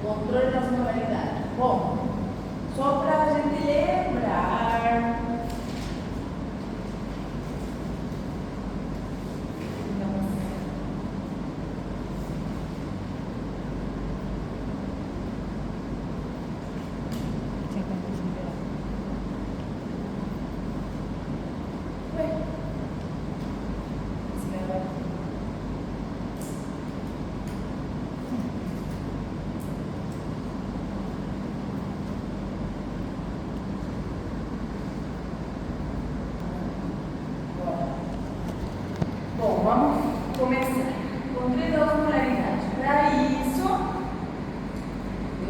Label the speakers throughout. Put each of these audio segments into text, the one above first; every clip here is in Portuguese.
Speaker 1: Controle das modalidades. Bom, só para a gente lembrar. Bom, vamos começar. Controle das modalidades. Para isso,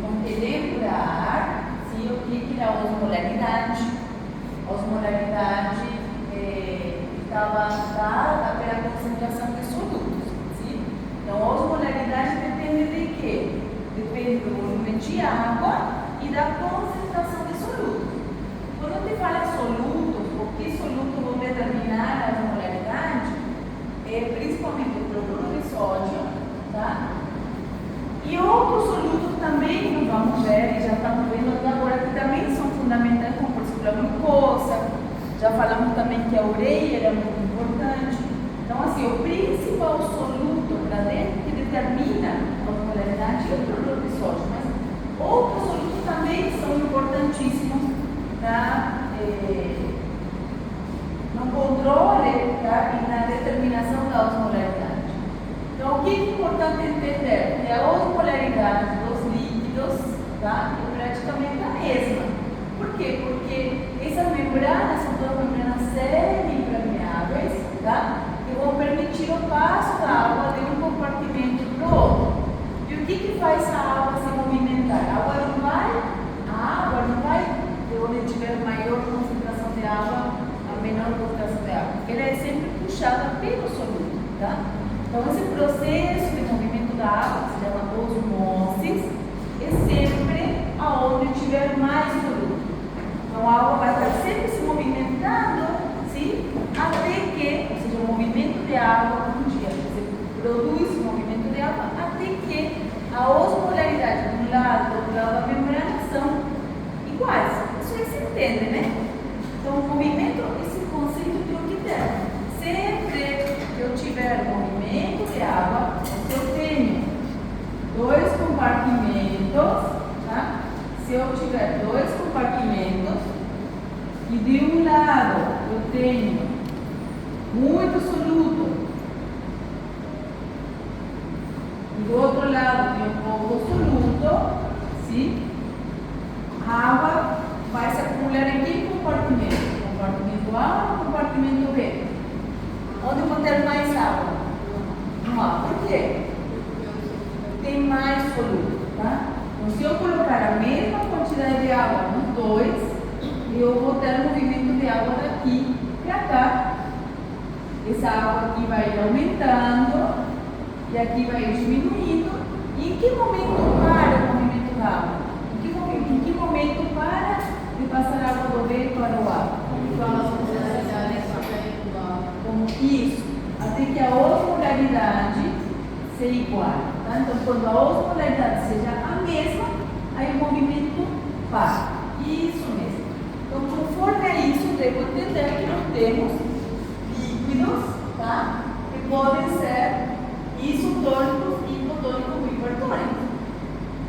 Speaker 1: vamos lembrar o que é a osmolaridade. A osmolaridade estava dada pela concentração de solutos. Sim? Então, a osmolaridade depende de quê? Depende do volume de água e da concentração de solutos. Quando te fala solutos, o que soluto vão determinar a osmolaridade? Principalmente o cloruro de sódio, tá? E outros solutos também, nós vamos ver, e já estamos vendo até agora, que também são fundamentais, como por exemplo a glucosa. Já falamos também que a ureia era muito importante. Então, assim, o principal soluto para dentro que determina a osmolaridade é o cloruro de sódio, mas outros solutos também são importantíssimos no controle, tá? E na determinação da osmolaridade. Então, o que é importante entender? Que a osmolaridade dos líquidos, tá? É praticamente a mesma. Por quê? Porque essas membranas são todas membranas semi-impermeáveis, tá? Que vão permitir o passo da água de um compartimento para o outro. E o que faz a água se movimentar? A água não vai de onde tiver maior concentração de água a menor concentração de água, porque ela é sempre puxada pelo soluto, tá? Então, esse processo de movimento da água, que se chama osmose, é sempre aonde tiver mais soluto. Então, a água vai estar sempre se movimentando, sim? Até que, ou seja, o movimento de água, um dia você produz o movimento de água, até que a osmolaridade de um lado e do outro lado da membrana são iguais. Isso aí se entende, né? Então, o movimento, esse conceito tem o que ter. Sempre que eu tiver movimento de água, se eu tenho dois compartimentos, tá? Se eu tiver dois compartimentos e de um lado eu tenho muito soluto e do outro lado tem um pouco soluto, sim? A água vai se acumular em que compartimento? Compartimento A ou compartimento B? Onde eu vou ter mais água? No A. Por quê? Tem mais soluto, tá? Então, se eu colocar a mesma quantidade de água nos dois, eu vou ter movimento de água daqui para cá. Essa água aqui vai ir aumentando e aqui vai ir diminuindo. E em que momento para o movimento da água? Em que momento para de passar a água do B para o A? Como isso, até que a osmolaridade seja igual. Tá? Então, quando a osmolaridade seja a mesma, aí o movimento para. Isso mesmo. Então, conforme a isso, devo entender que nós temos líquidos, tá? Que podem ser isotônicos, hipotônicos e hipertônicos.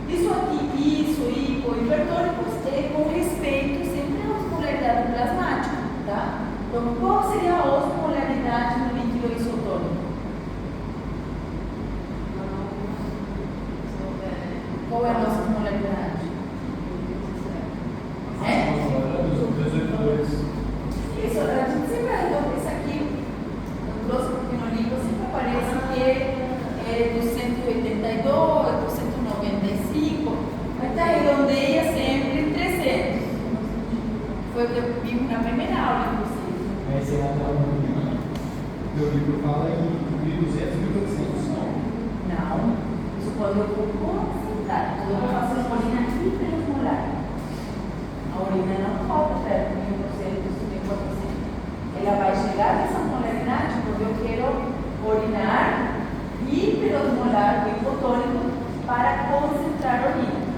Speaker 1: Isso aqui, hipo, hipertônicos, é com respeito sempre à osmolaridade plasmática, tá? Então, qual seria a osmolaridade no líquido isotônico? Qual é a nossa osmolaridade? Isso, a gente sempre então, isso aqui, eu trouxe porque no livro sempre aparece que é do 182, do 195, mas tá, redondeia sempre em 300. Foi o que eu vi na primeira aula, inclusive.
Speaker 2: Essa é a aula do livro fala em 1.200, 1.800, não?
Speaker 1: Não, isso quando eu vou concentrar, quando eu vou fazer uma urina hiperosmolar. A urina não falta perto de 1%, 1.400. Ela vai chegar nessa osmolaridade quando eu quero urinar hiperosmolar, hipotônico, para concentrar a urina.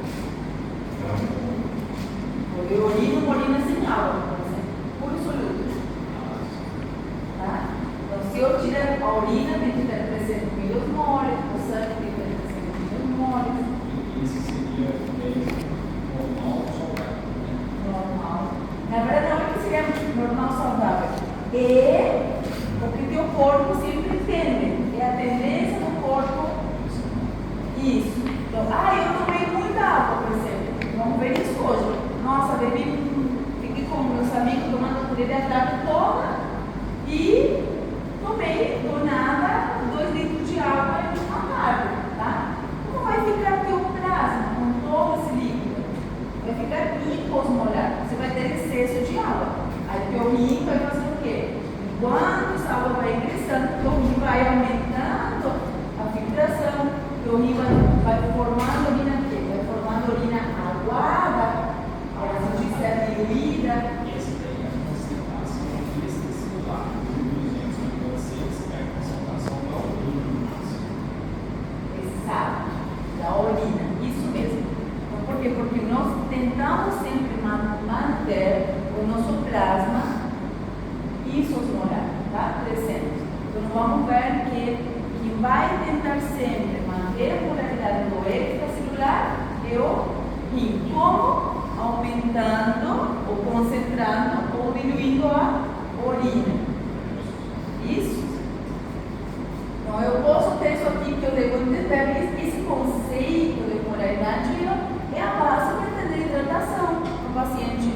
Speaker 1: o rio vai formando urina aqui, vai formando urina aguada, ela se diz diluída.
Speaker 2: E essa daí é a concentração extracelular. O 200 pode ser a concentração da urina no máximo.
Speaker 1: Exato, da urina, isso mesmo. Então, por quê? Porque nós tentamos sempre manter o nosso plasma isosmolar, tá? Crescendo. Então, vamos ver que quem vai tentar sempre manter a polaridade do extracelular é o rim. Como? Aumentando ou concentrando ou diluindo a urina. Isso? Então, eu posso ter isso aqui que eu devo entender, que esse conceito de polaridade é a base para entender hidratação no paciente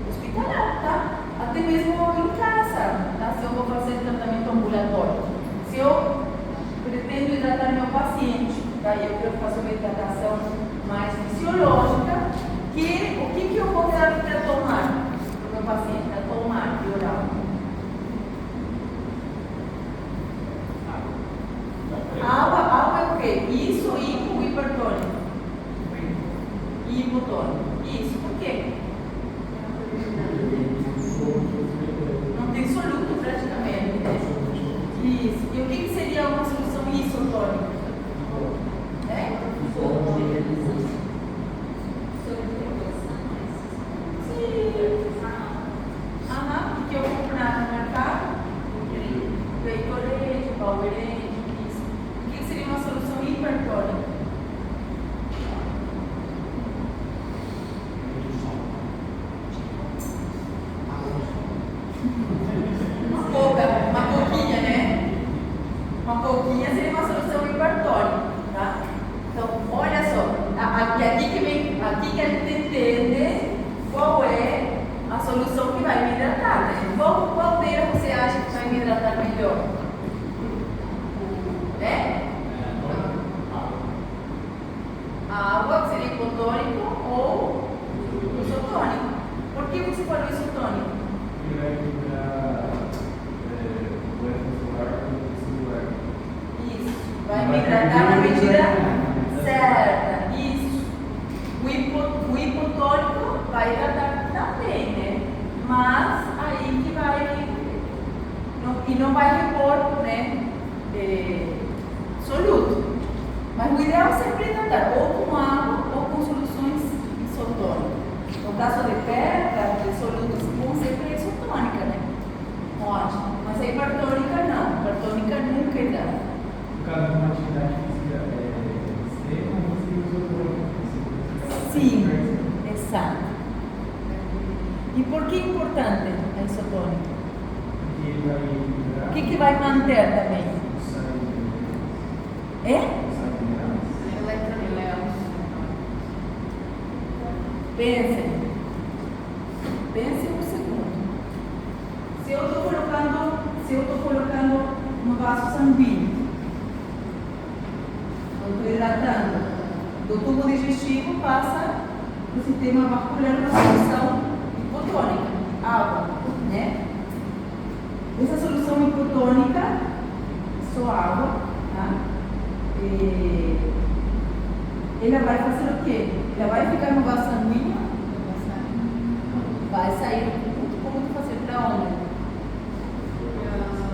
Speaker 1: hospitalar, tá? Até mesmo em casa, tá? Se eu vou fazer tratamento ambulatório. Se eu pretendo hidratar meu paciente, daí eu quero fazer uma hidratação mais fisiológica, o que eu vou dar para tomar para o meu paciente, para tomar de oral? Água é o quê? Isso, hipertônico. Hipotônico. Isso, por quê? Não tem soluto praticamente, né? Isso. E o que seria uma solução isotônica? É? Aham. O que eu comprar no mercado? Gatorade, Powerade, isso. O que seria uma solução hipertônica? Uma coquinha, né? Uma coquinha seria uma solução hipertônica, tá? Então, olha só, aqui que a gente entende qual é a solução que vai me hidratar, né? Qual deles você acha que vai me hidratar melhor? É? A água, que seria hipotônico ou isotônico? Por que você falou isotônico? Isso, vai me hidratar na medida certa. Isso. O hipotônico vai hidratar também, né? Mas aí que vai. E não vai repor, né? Soluto. Mas o ideal é sempre hidratar ou com água ou com soluções isotônicas. No caso de perda, de solutos, com sempre é isotônica, né? Ótimo. Mas a hipertônica não. A hipertônica nunca hidrata.
Speaker 2: No caso de uma atividade física extrema, você usa o
Speaker 1: Sim, exato. E por que é importante a isotônica?
Speaker 2: Porque ele vai
Speaker 1: O que vai manter também?
Speaker 2: o sangue.
Speaker 1: É?
Speaker 2: O sangue minerais.
Speaker 1: Pensem um segundo. Se eu estou colocando no vaso sanguíneo, eu estou hidratando, do tubo digestivo passa para o sistema vascular na solução hipotônica, água, né? Essa solução hipotônica, só água, tá? Ela vai fazer o quê? Ela vai ficar no vaso sanguíneo? Vai sair como fazer para onde?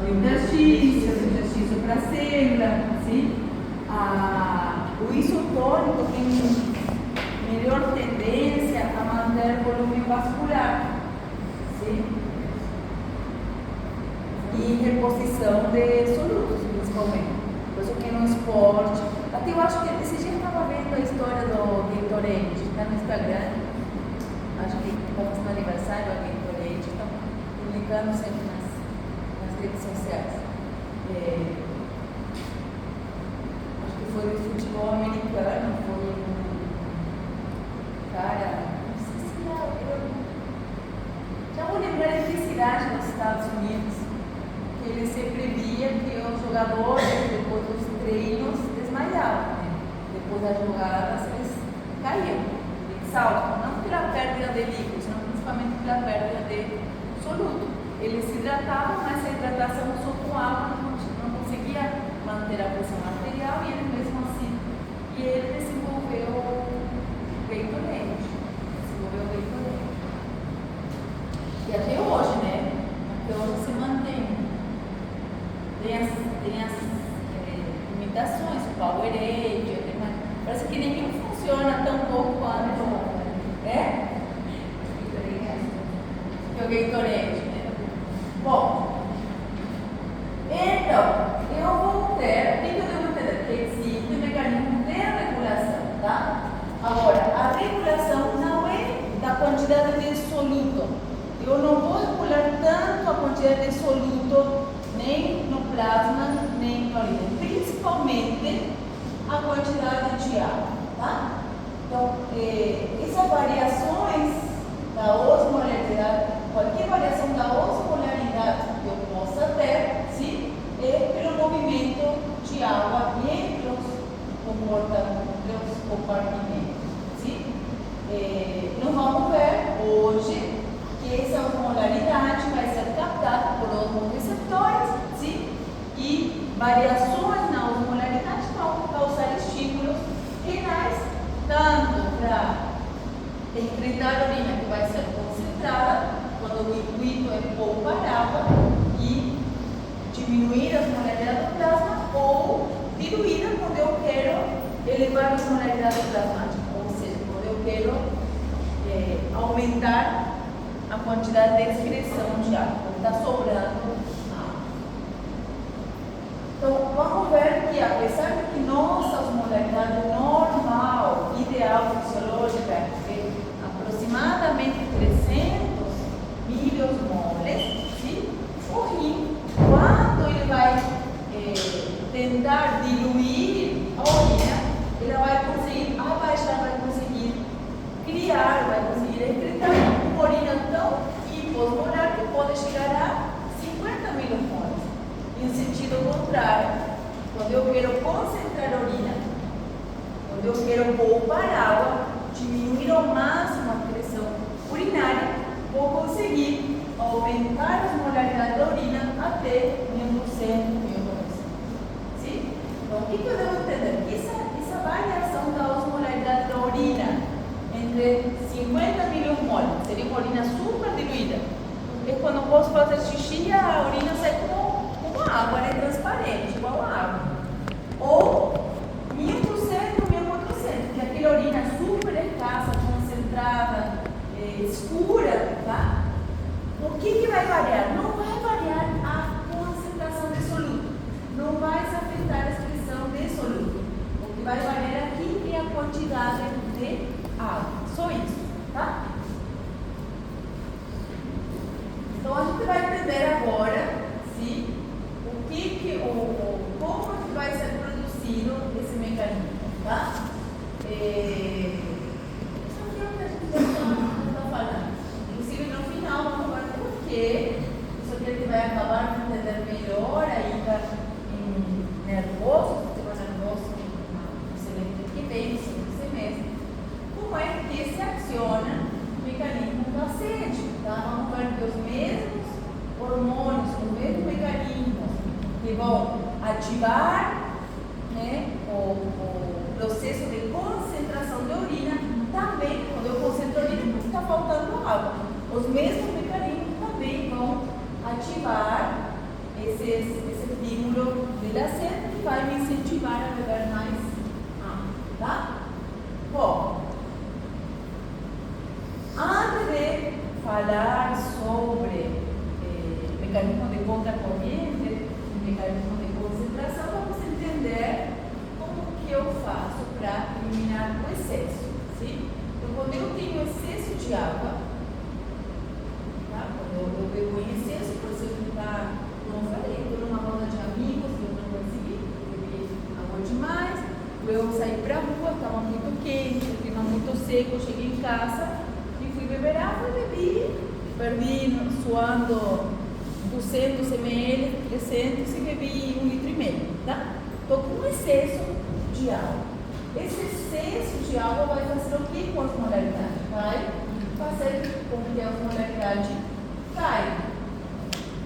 Speaker 1: O interstício para a célula, sim? O isotônico tem melhor tendência a manter volume vascular, sim? E reposição de solutos, principalmente. Por isso que no esporte. Até eu acho que esse dia eu estava vendo a história do Gatorade, está no Instagram. Acho que está fazendo aniversário a Gatorade, estão publicando sempre nas redes sociais. Acho que foi do futebol americano, foi um cara, não sei se eu já vou lembrar em que cidade nos Estados Unidos, que ele sempre via que os jogadores, depois dos treinos, desmaiavam, né? Depois das jogadas, eles caíam, exaustos, não pela perda de líquidos, não principalmente pela perda de soluto. Eles se hidratavam, mas a hidratação só com água não conseguia manter a pressão arterial e eles mesmo assim Powerade, parece que nenhum funciona tão bom quanto. É? Que o Gatorade, né? Bom, então, eu vou ter, o que eu devo entender? Que existe um mecanismo de regulação, tá? Agora, a regulação não é da quantidade de soluto. Eu não vou regular tanto a quantidade de soluto nem no plasma, nem na urina. Principalmente a quantidade de água, tá? Então, essas variações da osmolaridade, qualquer variação da osmolaridade que eu possa ter, sim, é pelo movimento de água entre os compartimentos, sim? Nós vamos ver hoje que essa osmolaridade vai ser captada por osmoreceptores, sim? E variações na osmolaridade vão causar estímulos renais, tanto para enfrentar a urina que vai ser concentrada, quando o intuito é poupar água e diminuir a osmolaridade do plasma, ou diluída quando eu quero elevar a osmolaridade plasmática, ou seja, quando eu quero aumentar a quantidade de excreção de água, quando está sobrando água. Então, vamos ver que, apesar de que nossa osmolaridade normal, ideal, fisiológica, é aproximadamente 300 miliosmoles, sim? O rim, quando ele vai tentar diluir a urina, ele vai conseguir abaixar, vai conseguir criar, vai conseguir excretar uma urina tão hiposmolar que pode chegar a 50 miliomoles. Em sentido contrário, quando eu quero concentrar a urina, quando eu quero poupar água, diminuir ao máximo a pressão urinária, vou conseguir aumentar a osmolaridade da urina até 1%, 1.000%. Sim? Então, o que eu devo entender? Essa variação da osmolaridade da urina entre 50 miliomoles, seria uma urina super diluída, é quando eu posso fazer xixi e a urina sai como água, né? Transparente, igual a água. Ou 1.000%, 1.400, que é aquela urina super escassa, concentrada, escura, tá? O que vai variar? Não vai variar a concentração de soluto, não vai se afetar a excreção de soluto. O que vai variar aqui é a quantidade de água, só isso, tá? Então a gente vai entender agora como que vai ser produzido esse mecanismo, tá? Isso aqui é o que a gente já está falando. Inclusive no final vamos ver por quê. Isso aqui a gente vai acabar de entender melhor ainda em nervoso, sistema nervoso, no semestre que vem, no segundo semestre. Como é que se aciona o mecanismo da sede, tá? Vamos ver que os mesmos hormônios, os mesmos mecanismos que vão ativar, né, o processo de concentração de urina, também, quando eu concentro a urina, porque está faltando água. Os mesmos mecanismos também vão ativar esse estímulo de sede que vai me incentivar a beber mais água, tá? Bom, antes de falar sobre mecanismo de contracorrente, mecanismo de concentração, vamos entender como que eu faço para eliminar o excesso, sim? Então, quando eu tenho excesso de água, tá? Quando eu bebo em excesso, por exemplo, como eu falei, estou numa roda de amigos, eu não consegui, bebi água demais, eu saí para a rua, estava muito quente, o clima muito seco, cheguei em casa e fui beber água e bebi, perdi suando 200 ml, 300 e bebi 1,5 litro, tá? Estou com excesso de água. Esse excesso de água vai fazer o que com a osmolaridade? Vai fazer com que a osmolaridade caia.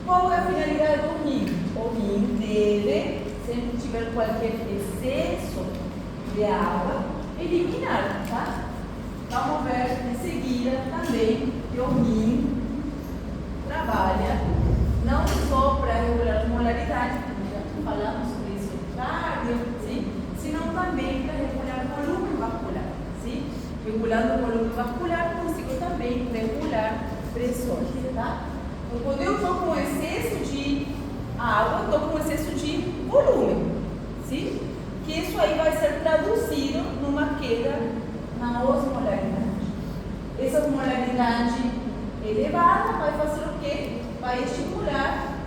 Speaker 1: Qual é a finalidade do rim? O rim deve, sempre que tiver qualquer excesso de água, eliminar, tá? Vamos ver em seguida também que o rim trabalha não só para regular a osmolaridade, como já falamos sobre isso no cardio, sim? Regulando o volume vascular, consigo também regular pressões, tá? Então, quando eu estou com excesso de água, estou com excesso de volume, sim? Que isso aí vai ser traduzido numa queda na osmolaridade. Essa osmolaridade elevada vai fazer o quê? Vai estimular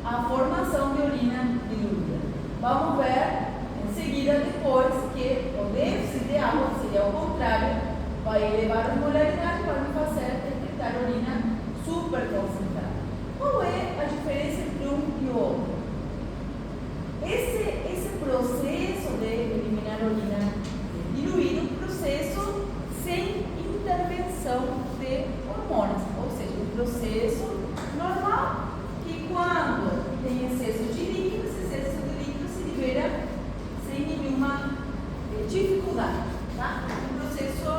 Speaker 1: a formação de urina diluída. Vamos ver em seguida, depois, que o déficit de água seria o contrário, vai elevar a osmolaridade para me fazer detectar urina super concentrada. Qual é a diferença entre um e o outro? Esse processo de eliminar urina diluída, um processo sem intervenção de hormônios, ou seja, um processo normal que quando tem excesso de líquido, esse excesso de líquido se libera sem nenhuma dificuldade, tá? Um processo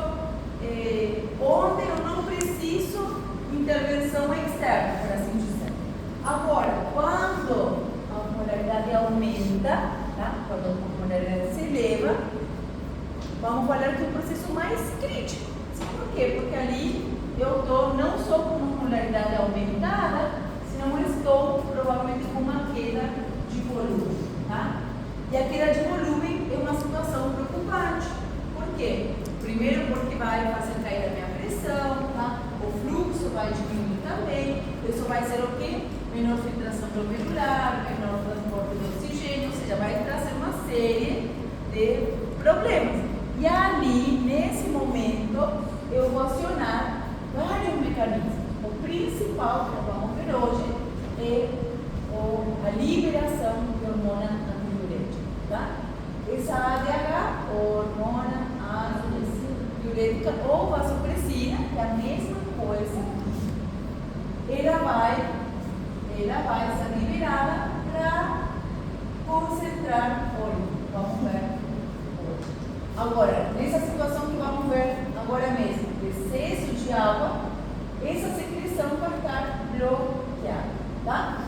Speaker 1: onde eu não preciso intervenção externa, por assim dizer. Agora, quando a osmolaridade aumenta, tá? Quando a osmolaridade se eleva, vamos falar que é o processo mais crítico. Por quê? Porque ali eu estou não só com uma osmolaridade aumentada, senão eu estou provavelmente com uma queda de volume, tá? E a queda de volume é uma situação preocupante. Por quê? Primeiro porque vai fazer cair a minha pressão, tá? O fluxo vai diminuir também. Isso vai ser o quê? Menor filtração glomerular, menor transporte de oxigênio, ou seja, vai trazer uma série de problemas. E ali, nesse momento, eu vou acionar vários mecanismos. O principal que vamos ver hoje é a liberação de hormona antidiurética, tá? Essa ADH, hormona antidiurética ou vasopressina, que é a mesma coisa, ela vai ser liberada para concentrar óleo. Vamos ver hoje. Agora, nessa situação que vamos ver agora mesmo, excesso de água, essa secreção vai estar bloqueada, tá?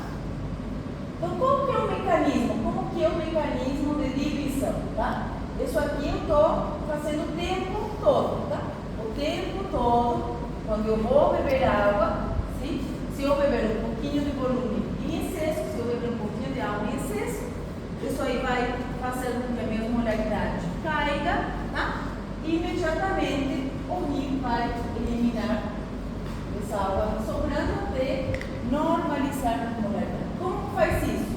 Speaker 1: Então, qual que é o mecanismo? Como que é o mecanismo de diluição, tá? Isso aqui eu estou fazendo o tempo todo, tá? O tempo todo, quando eu vou beber água, sim? Se eu beber um pouquinho de volume em excesso, se eu beber um pouquinho de água em excesso, isso aí vai fazer com que a minha osmolaridade caiga, tá? E imediatamente o rim vai eliminar essa água sobrando até normalizar a osmolaridade. Como que faz isso?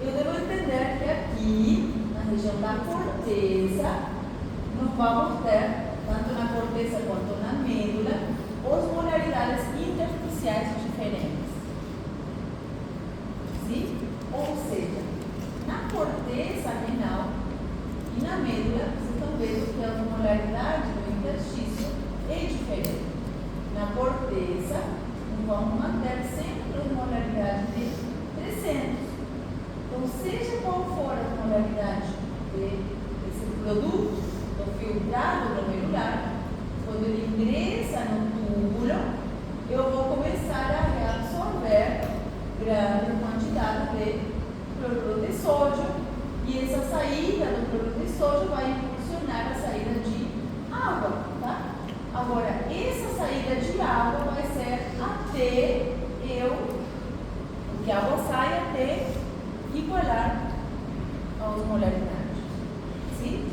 Speaker 1: Eu devo entender que aqui, na região da corteza, nós vamos ter, tanto na corteza quanto na medula, osmolaridades intersticiais diferentes. Sim? Ou seja, na corteza renal e na medula, vocês estão vendo que a osmolaridade do interstício é diferente. Na corteza, nós vamos manter sempre a osmolaridade de 300. Então, seja qual for a osmolaridade desse produto, do filtrado glomerular, quando ele ingressa no túbulo, eu vou começar a reabsorver grande quantidade de cloruro de sódio, e essa saída do cloruro de sódio vai impulsionar a saída de água, tá? Agora, essa saída de água vai ser até que a água sai até igualar a osmolaridade, sim?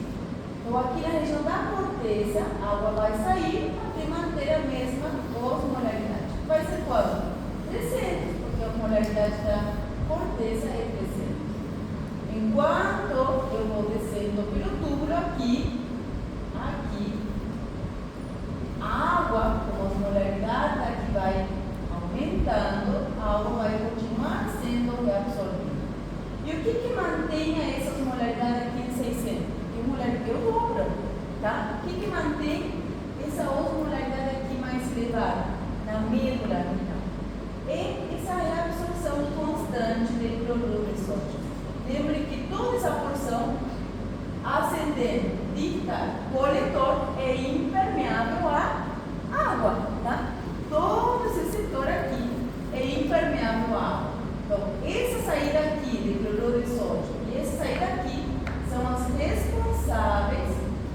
Speaker 1: Então, aqui na região da corteza, a água vai sair até manter a mesma osmolaridade. Vai ser quanto? 300, porque a osmolaridade da corteza é 300. Enquanto eu vou descendo pelo túbulo aqui, a água, com a osmolaridade aqui vai aumentando, a água vai continuar sendo reabsorvida. E o que mantém essa osmolaridade aqui em 600? Eu dobro, tá? O que mantém essa osmolaridade aqui mais elevada? Na medula renal. É essa reabsorção constante de cloruro de sódio. Lembre que toda essa porção ascendente, dita, coletor, é impermeável à água, tá? Todo esse setor aqui é impermeável à água. Então, essa saída aqui de cloruro de sódio e essa saída aqui são as responsáveis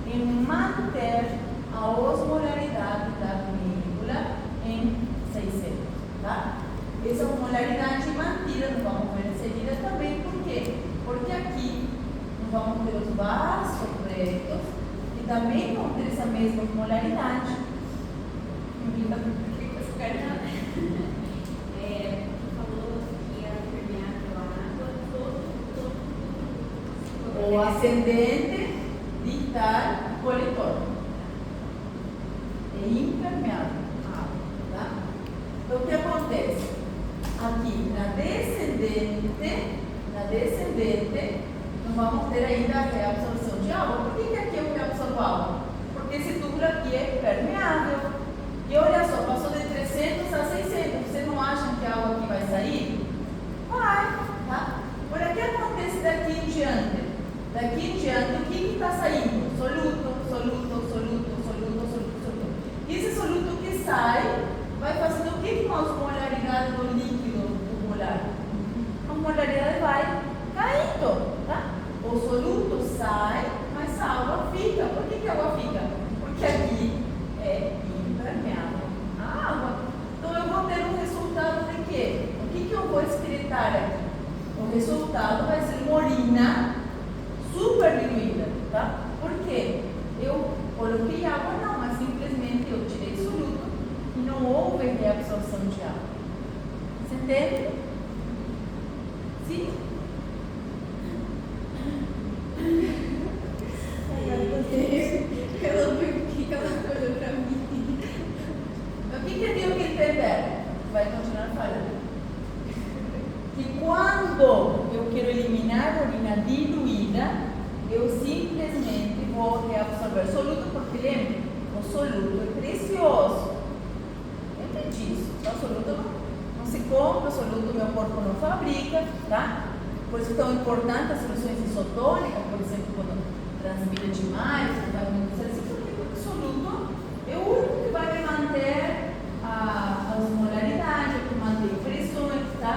Speaker 1: em manter a osmolaridade também vão ter essa mesma osmolaridade.
Speaker 3: Você falou que era permeável à água, todo.
Speaker 1: O ascendente ditar coletor. É impermeável à água. Tá? Então, o que acontece? Aqui, na descendente, não vamos ter ainda a reabsorção de água. Por que aqui eu reabsorvo água? Porque esse túbulo aqui é permeável. E olha só, passou de 300 a 600. Vocês não acham que a água aqui vai sair? Vai, tá? Agora, o que acontece daqui em diante? Daqui em diante, o que está saindo? Soluto. E esse soluto que sai, vai fazendo o que com a osmolaridade do líquido tubular? A osmolaridade vai caindo, tá? O soluto sai, mas a água fica. Por que a água fica? Porque aqui é impermeável à água. Então eu vou ter um resultado de quê? O que eu vou excretar aqui? O resultado vai ser uma urina super diluída, tá? Por quê? Eu coloquei água não, mas simplesmente eu tirei soluto e não houve reabsorção de água. Você entende? Sim?
Speaker 3: Ela olhou pra mim.
Speaker 1: O que eu tenho que entender? Vai continuar falando. Que quando eu quero eliminar a urina diluída, eu simplesmente vou reabsorver soluto, porque lembre, o soluto é precioso. Lembre disso. O soluto não se compra, o soluto meu corpo não fabrica, tá? Por isso é tão importante as soluções isotônicas, por exemplo, quando transpira demais, porque o soluto é o único que vai me manter a osmolaridade, que mantém pressões, tá?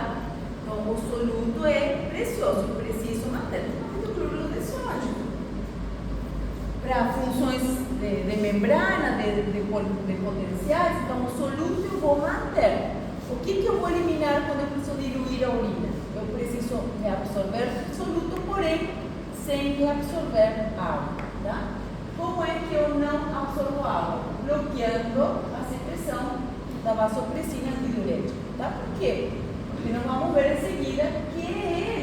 Speaker 1: Então, o soluto é precioso, eu preciso manter o cloruro de sódio. Para funções de membrana, de potenciais, então o soluto eu vou manter. O que eu vou eliminar quando eu preciso diluir a urina? Eu preciso reabsorver soluto, porém, sem reabsorver água, tá? Como é que eu não absorvo água? Bloqueando a secreção da vasopressina antidiurética, tá? Por quê? Porque nós vamos ver em seguida que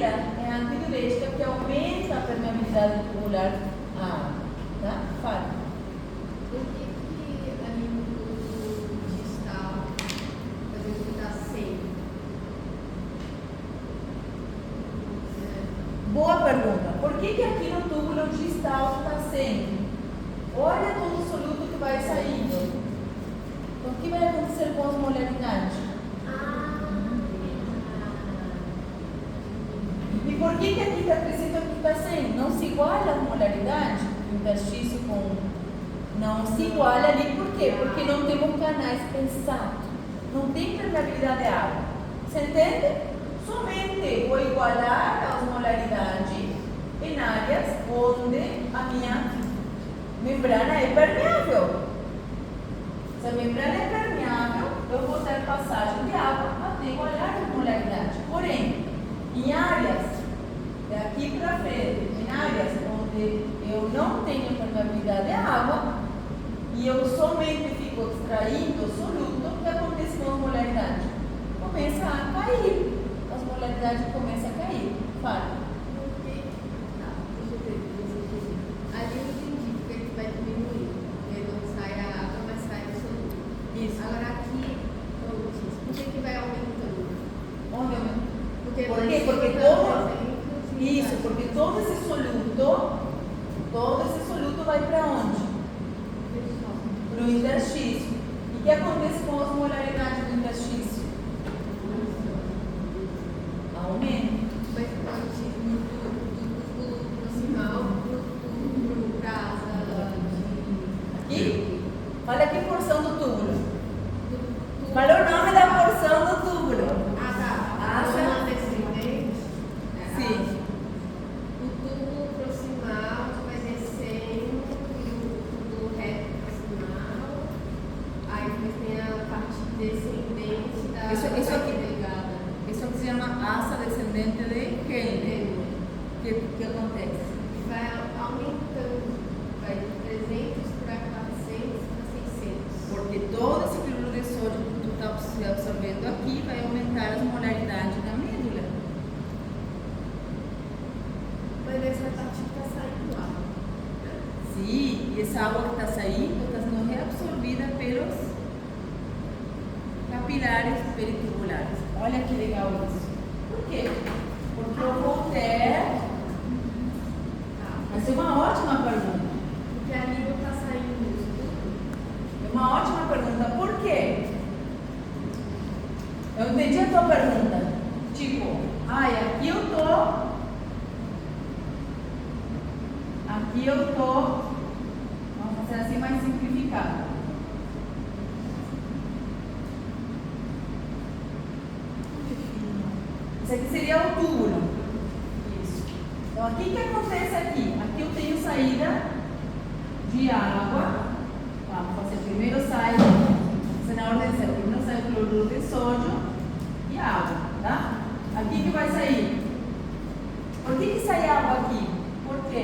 Speaker 1: ela é antidiurética, que aumenta a permeabilidade tubular à água, tá? Fala.
Speaker 3: Por que ali no distal, por exemplo, está 100?
Speaker 1: Boa pergunta. Por que aqui no túbulo distal está 100? Olha todo o soluto que vai saindo. Então, o que vai acontecer com a osmolaridade? E por que aqui está 300 e aqui está 100? Não se iguala a osmolaridade do interstício com... Não se iguala ali, por quê? Porque não temos canais pensados. Não tem permeabilidade à água. Você entende? Somente vou igualar a osmolaridade em áreas onde a minha membrana é permeável. Se a membrana é permeável, eu vou ter passagem de água até igualar a osmolaridade. Porém, em áreas daqui para frente, em áreas onde eu não tenho permeabilidade à água e eu somente fico extraindo o soluto, o que acontece com a osmolaridade? Começa a cair. A osmolaridade começa a cair. Fala.
Speaker 3: Ali eu entendi porque ele vai diminuir. Porque não sai a água, mas sai o soluto.
Speaker 1: Isso.
Speaker 3: Agora aqui, por que vai aumentando?
Speaker 1: Onde eu...
Speaker 3: Porque
Speaker 1: Por quê? Porque todo esse soluto vai para onde? Para o interstício. E o que acontece com a osmolaridade do interstício? Aumenta.
Speaker 3: Mas pode do túbulo proximal para a asa
Speaker 1: Aqui? Olha aqui a porção do túbulo. Fala o nome da porção do túbulo.
Speaker 3: Asa descendente.
Speaker 1: Sim.
Speaker 3: O túbulo proximal vai descendo e o túbulo reto proximal. Aí depois tem a parte descendente da
Speaker 1: Isso aqui.
Speaker 3: delgada.
Speaker 1: Isso aqui se chama asa descendente todo esse cloruro de sódio que tu está absorvendo aqui vai aumentar as molaridades da medula.
Speaker 3: Mas essa parte está saindo água.
Speaker 1: Sim, e essa água que está saindo está sendo reabsorvida pelos capilares peritubulares. Olha que legal isso. Por quê? Porque o Voltaire... Essa é uma ótima pergunta.
Speaker 3: Porque a língua está saindo isso tudo.
Speaker 1: É uma ótima pergunta. Por quê? Eu entendi a tua pergunta. Tipo, aqui eu tô, vamos fazer assim mais simplificado. Isso aqui seria o túbulo. Isso. Então, aqui o que acontece aqui? Aqui eu tenho saída de água. Vamos fazer primeiro sai, na ordem certa, primeiro sai o cloruro de sódio e água, tá? Aqui que vai sair. Por que sai água aqui? Por quê?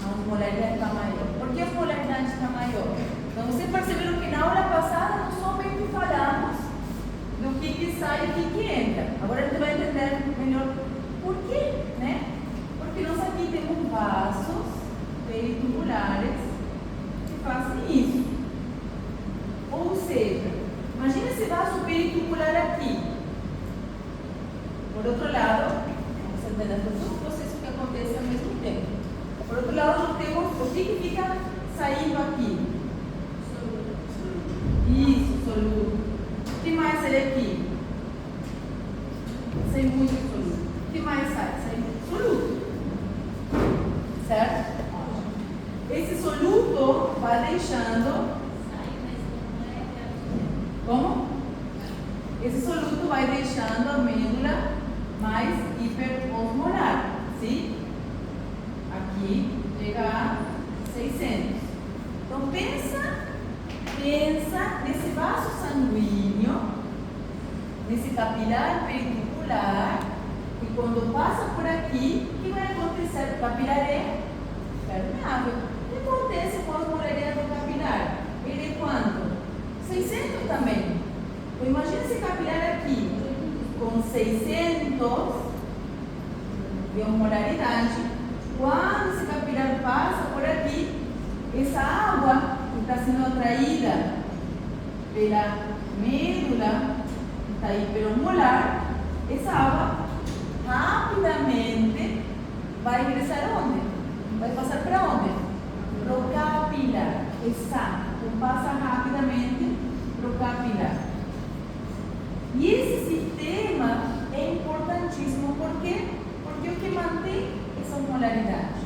Speaker 1: A molaridade está maior. Por que a molaridade está maior? Então, você percebeu que na aula passada nós somente falamos do que sai e o que entra. Agora a gente vai entender melhor por quê, né? Porque nós aqui temos vasos peritubulares que fazem isso. Ou seja, imagina esse vaso peritubular aqui. Por outro lado, vamos entender todo o processo que acontece ao mesmo tempo. Por outro lado, nós temos o que fica saindo aqui. Isso, soluto. O que mais sai aqui? Sai muito soluto. O que mais sai? Sai soluto. Certo? Esse soluto vai deixando. Como? Esse soluto vai deixando a medula mais hiperosmolar. Sim? Aqui chega a 600. Então pensa nesse vaso sanguíneo, nesse capilar peritubular, e quando passa por aqui, o que vai acontecer? O capilar é permeável. O que acontece com a osmolaridade do capilar? Ele é quanto? 600 também. Então imagina esse capilar aqui, com 600 de osmolaridade. Quando esse capilar passa por aqui, essa água que está sendo atraída pela medula, que está hiperosmolar, essa água rapidamente vai ingressar onde? Vai passar para onde? Para o capilar. Exato. Então passa rapidamente para o capilar. E esse sistema é importantíssimo. Por quê? Porque o que mantém essa osmolaridade.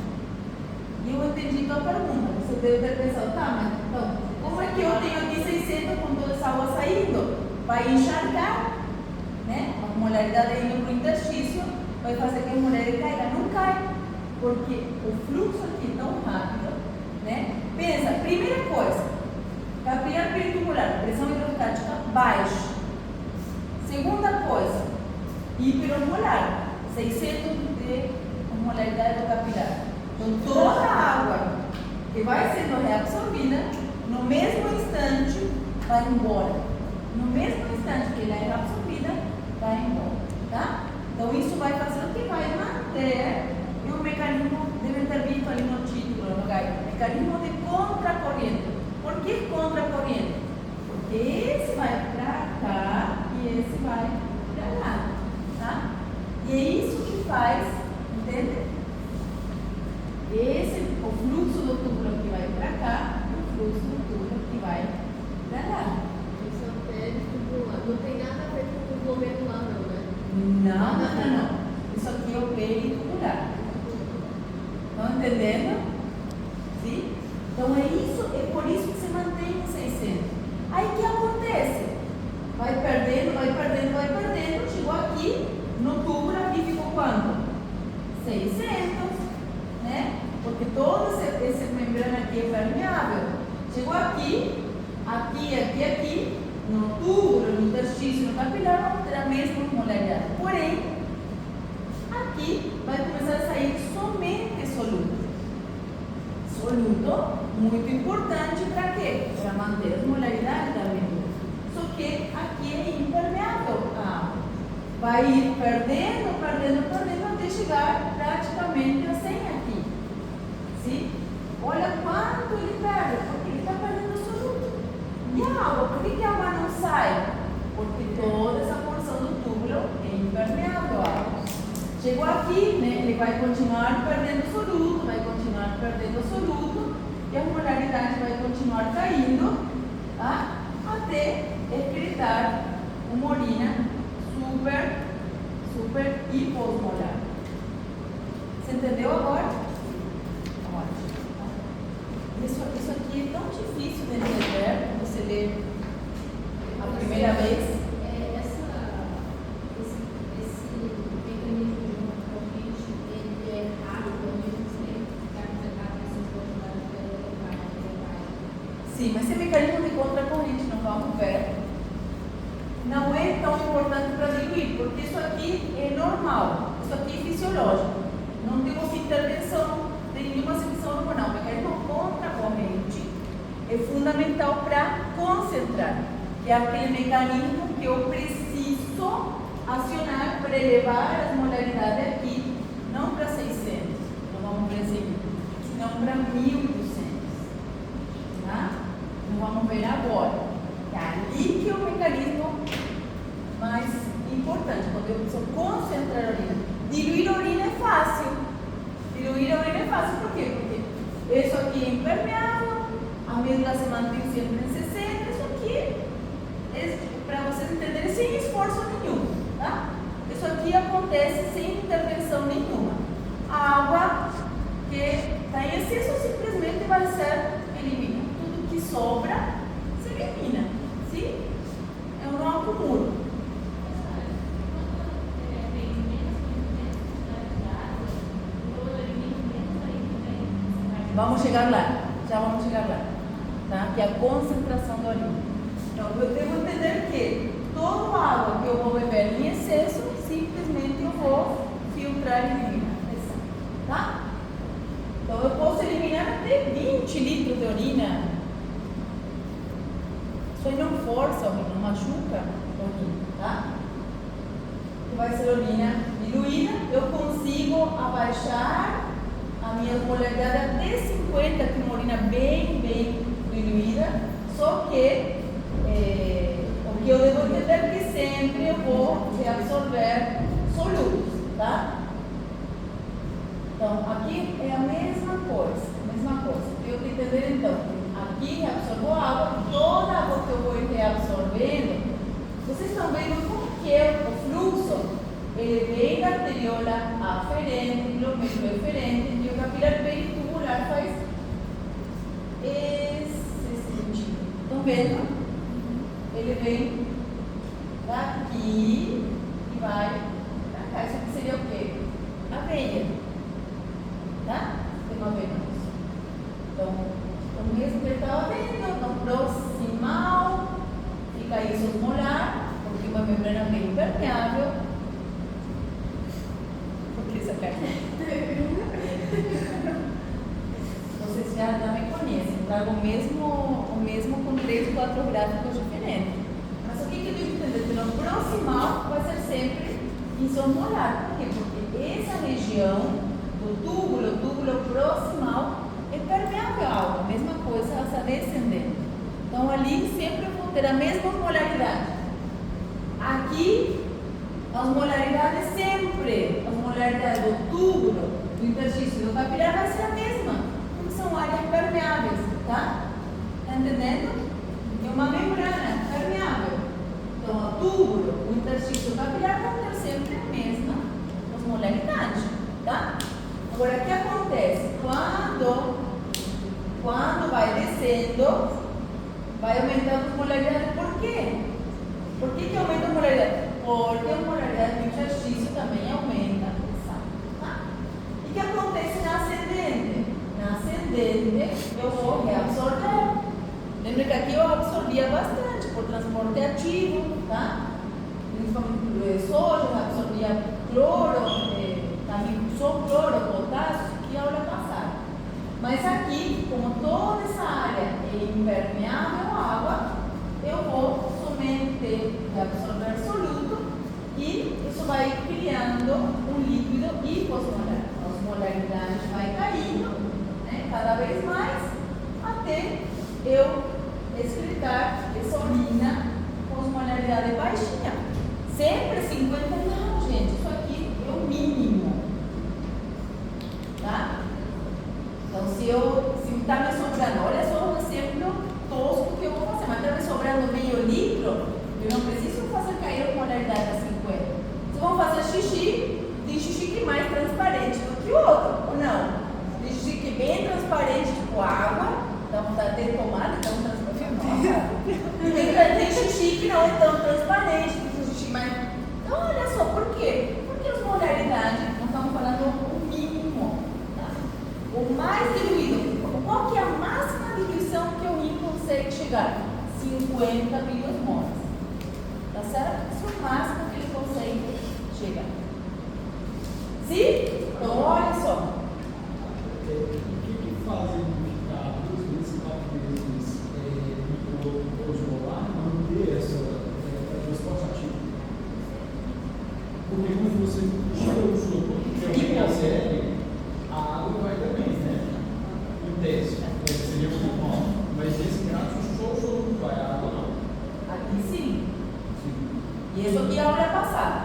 Speaker 1: E eu entendi tua pergunta. Você deve ter pensado, tá, mas então, como é que eu tenho aqui 600 com toda essa água saindo? Vai encharcar, né? A osmolaridade indo para o interstício vai fazer que a osmolaridade caiga. Não cai, porque o fluxo aqui é tão rápido, né? Pensa, primeira coisa, capilar peritubular, pressão hidrostática baixa. Segunda coisa, hiperosmolar, 600 de osmolaridade do capilar. Então, toda a água que vai sendo reabsorvida, no mesmo instante, vai embora. No mesmo instante que ela é reabsorvida, vai embora. Tá? Então, isso vai fazer o que vai manter o mecanismo, deve ter visto ali no título, no guide, mecanismo de contracorrente. Por que contracorrente? Porque esse vai para cá e esse vai para lá. Tá? E é isso que faz, entende? O fluxo do túbulo que vai para cá e o fluxo do túbulo que vai para lá.
Speaker 3: Isso é peritubular. Não tem nada a ver com o glomerular, não, né?
Speaker 1: Não. Isso aqui é o peritubular. Estão entendendo? Sim? Então é por isso que se mantém em 600. Aí o que acontece? Vai perdendo, chegou aqui, no túbulo aqui ficou quanto? 600, né? Porque toda essa membrana aqui é permeável. Chegou aqui, no túbulo, no interstício, no capilar, vamos ter a mesma osmolaridade. Porém, aqui vai começar a sair somente soluto. muito importante para quê? Para manter as molaridades da medula. Só que aqui é impermeável a água. Vai ir perdendo até chegar praticamente a 100 aqui. Sim? Olha quanto ele perde, porque ele está perdendo o soluto. E a água, por que a água não sai? Porque toda essa porção do túbulo é impermeável à água. Chegou aqui, né, ele vai continuar perdendo o soluto, e a molaridade vai continuar caindo, tá? Até ele dar uma urina super hiposmolar. Você entendeu agora? Ótimo. Isso aqui é tão difícil de entender quando você lê a primeira vez.
Speaker 3: Esse mecanismo de corrente, ele é rápido, ao mesmo tempo que a pressão vai.
Speaker 1: Sim, mas esse mecanismo de contracorrente, não vamos ver, não é tão importante para diluir, porque isso aqui é normal, isso aqui é fisiológico. Não temos intervenção de nenhuma secção hormonal. O mecanismo contracorrente é fundamental para concentrar, que é aquele mecanismo que eu preciso acionar para elevar as molaridades aqui, não para 600, não vamos ver assim, senão para 1200. Tá? Não vamos ver agora. É ali que é o mecanismo mais importante, quando eu preciso concentrar a urina. Diluir a urina é fácil. Por quê? Porque isso aqui é impermeável, a medula se mantém sempre em 60, isso aqui é, para vocês entenderem, sem esforço nenhum. Tá? Isso aqui acontece sem intervenção nenhuma. A água que está em excesso simplesmente vai ser eliminada. Tudo que sobra se elimina. Sim? Eu não acumulo. Vamos chegar lá, já vamos chegar lá, tá? Que é a concentração da urina. Então, eu devo entender que toda a água que eu vou beber em excesso, simplesmente eu vou filtrar e eliminar, tá? Então, eu posso eliminar até 20 litros de urina. Isso aí não força a urina, não machuca a urina, tá? Vai ser urina diluída, eu consigo abaixar a minha molaridade até 50, que é uma urina bem diluída, só que o que eu devo entender é que sempre eu vou reabsorver solutos, tá? Então, aqui é a mesma coisa. Eu tenho que entender então, aqui reabsorvo a água, toda a água que eu vou reabsorvendo, vocês estão vendo como que é o fluxo? Ele vem da arteriola aferente, glomérulo eferente, e o capilar peritubular faz esse sentido. Estão vendo? Ele vem daqui e vai para cá. Isso aqui seria o quê? A veia. Tá? Tem uma veia no nosso. Então, o mesmo que ele estava vendo, no proximal, fica isso osmolar, porque uma membrana bem impermeável. Vocês já me conhecem, trago o mesmo com 3 ou 4 gráficos diferentes. Mas o que eu tenho que entender? Que no proximal vai ser sempre isosmolar. Por quê? Porque essa região do túbulo proximal, é permeável à água, a mesma coisa, ela está descendendo. Então ali sempre eu vou ter a mesma molaridade. Aqui, as molaridades sempre, as molaridades do túbulo, do interstício do capilar vai ser a mesma, porque são áreas permeáveis, tá? Tá entendendo? É uma membrana permeável. Então, o túbulo, o interstício capilar vão ter sempre a mesma osmolaridade, tá? Agora, o que acontece? Quando vai descendo, vai aumentando a osmolaridade. Por quê? Por que aumenta a osmolaridade? Porque a molaridade do interstício também aumenta a pressão, tá? E o que acontece na ascendente? Na ascendente, eu vou reabsorver. Lembra que aqui eu absorvia bastante por transporte ativo, tá? Principalmente soja, eu absorvia cloro, também só cloro, potássio, que a aula passada. Mas aqui, como toda essa impermeável à água, eu vou somente reabsorver soluto e isso vai criando um líquido hiposmolar. A osmolaridade vai caindo, né, cada vez mais, até eu excretar essa urina com osmolaridade baixinha. Sempre 50 graus, gente. Isso aqui é o mínimo. Tá? Então, se está me sobrando, olha só um exemplo tosco que eu vou fazer, mas está me sobrando meio litro, eu não preciso fazer cair a osmolaridade a 50. Vocês vão fazer xixi, tem xixi que é mais transparente do que o outro, ou não? Tem xixi que é bem transparente, tipo água, dá vontade de tomar, tão transparente. Tem xixi que não é tão transparente, tem xixi mais. Então, olha só, por quê? Porque a osmolaridade, nós estamos falando o mínimo, tá? O mais diluído. Qual que é a máxima diluição que o rim consegue chegar? 50 miliosmolas. Tá certo? Isso é o máximo que ele consegue chegar. Sim? Então, olha só.
Speaker 2: O que fazem ficar 2 vezes, 4 vezes osmolar e manter essa resposta ativa? Porque quando você tira o soro, que é o série, a água vai também, né? Em teste, seria muito bom. Mas nesse caso, só o soro vai, a água não.
Speaker 1: Aqui sim. E isso aqui é a aula passada.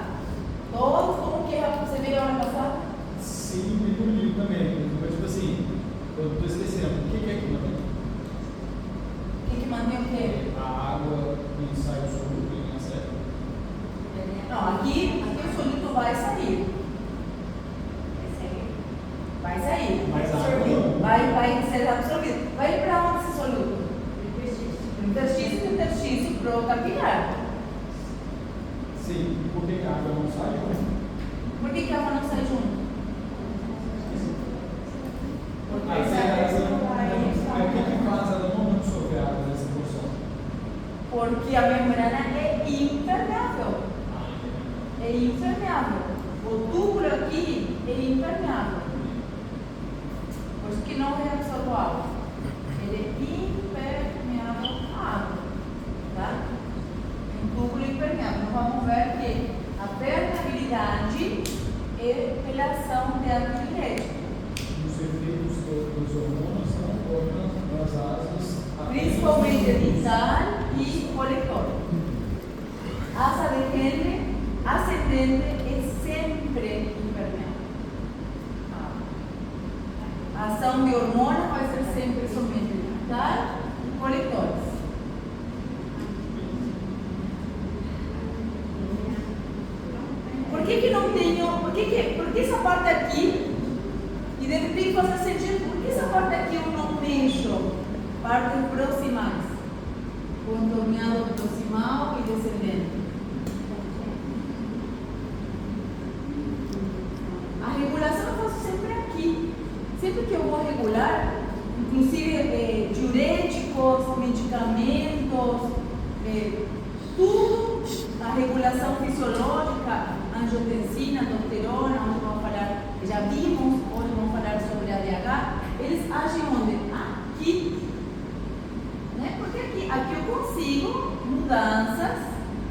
Speaker 1: Todos, como que você veio a aula passada?
Speaker 2: Sim, me comigo também. Mas, tipo assim, eu estou esquecendo. O que é que mantém?
Speaker 1: O que mantém o quê?
Speaker 2: A água que sai do soro, que é certo?
Speaker 1: Não, aqui o soluto vai sair. Vai sair.
Speaker 2: Mas a água não.
Speaker 1: Vai ser absorvido. Vai para onde esse soluto? Do interstício pro capilar.
Speaker 2: Sim, porque a água não sai junto.
Speaker 1: Por que a água não sai junto? Porque
Speaker 2: Aí o que faz ela não absorver a água nessa porção?
Speaker 1: Porque a membrana é impermeável. É impermeável. O túbulo aqui é impermeável. Por isso que não reabsorve água. Ele é impermeável à água. Tá? Um túbulo impermeável. Então vamos ver que a permeabilidade é pela ação de antidiurético.
Speaker 2: Os efeitos dos hormônios não tornam as asas
Speaker 1: Principalmente distal e coletor. Asa de Henle ascendente é sempre impermeável. A ação de hormônio vai ser sempre somente distal e coletores. Por que não tenho? Por que essa parte aqui? E de repente fazer sentido, por que essa parte aqui eu não mexo? Partes proximais. Contorneado proximal e descendente. A regulação eu faço sempre aqui. Sempre que eu vou regular, inclusive diuréticos, medicamentos, tudo, a regulação fisiológica, angiotensina, aldosterona, onde vamos falar, já vimos, hoje vamos falar sobre ADH, eles agem onde? Aqui. Né? Porque aqui eu consigo mudanças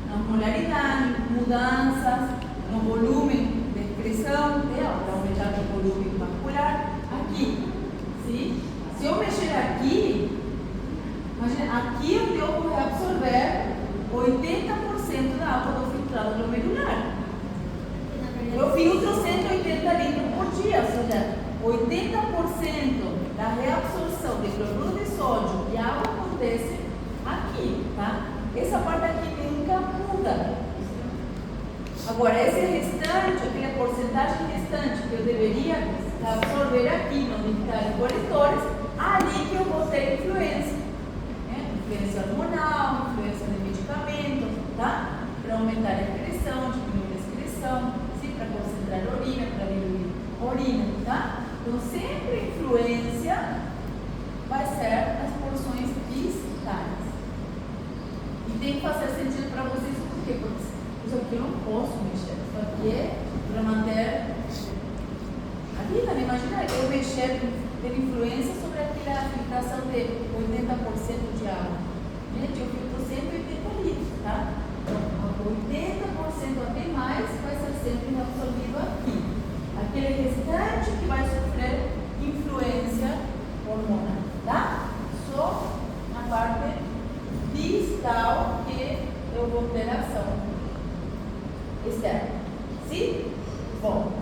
Speaker 1: na molaridade, mudanças no volume de excreção, para aumentar o volume vascular, aqui. Sim? Se eu mexer aqui, imagina, aqui eu vou reabsorver 80% da água do filtrado glomerular. Eu filtro 180 litros por dia, ou seja, 80% da reabsorção de cloruro de sódio e água acontece aqui, tá? Essa parte aqui nunca muda. Agora, esse restante, aquela porcentagem restante que eu deveria absorver aqui no nectar e coletores, ali que eu vou ter influência. Né? Influência hormonal, influência de medicamento, tá? Para aumentar a excreção, diminuir a excreção, para concentrar a urina, para diluir a urina, tá? Então, sempre a influência vai ser as porções distais. E tem que fazer sentido para vocês, por quê? Porque isso aqui eu não posso mexer. Isso aqui é para manter a vida, né? Imagina eu mexer, ter influência sobre aquela filtração de 80% de de água. Gente, eu filtro 180 litros, tá? Então, 80% até mais vai ser sempre reabsorvido aqui. Aquele restante que vai sofrer influência hormonal, tá? Só na parte distal que eu vou ter ação externa. Sim? Bom.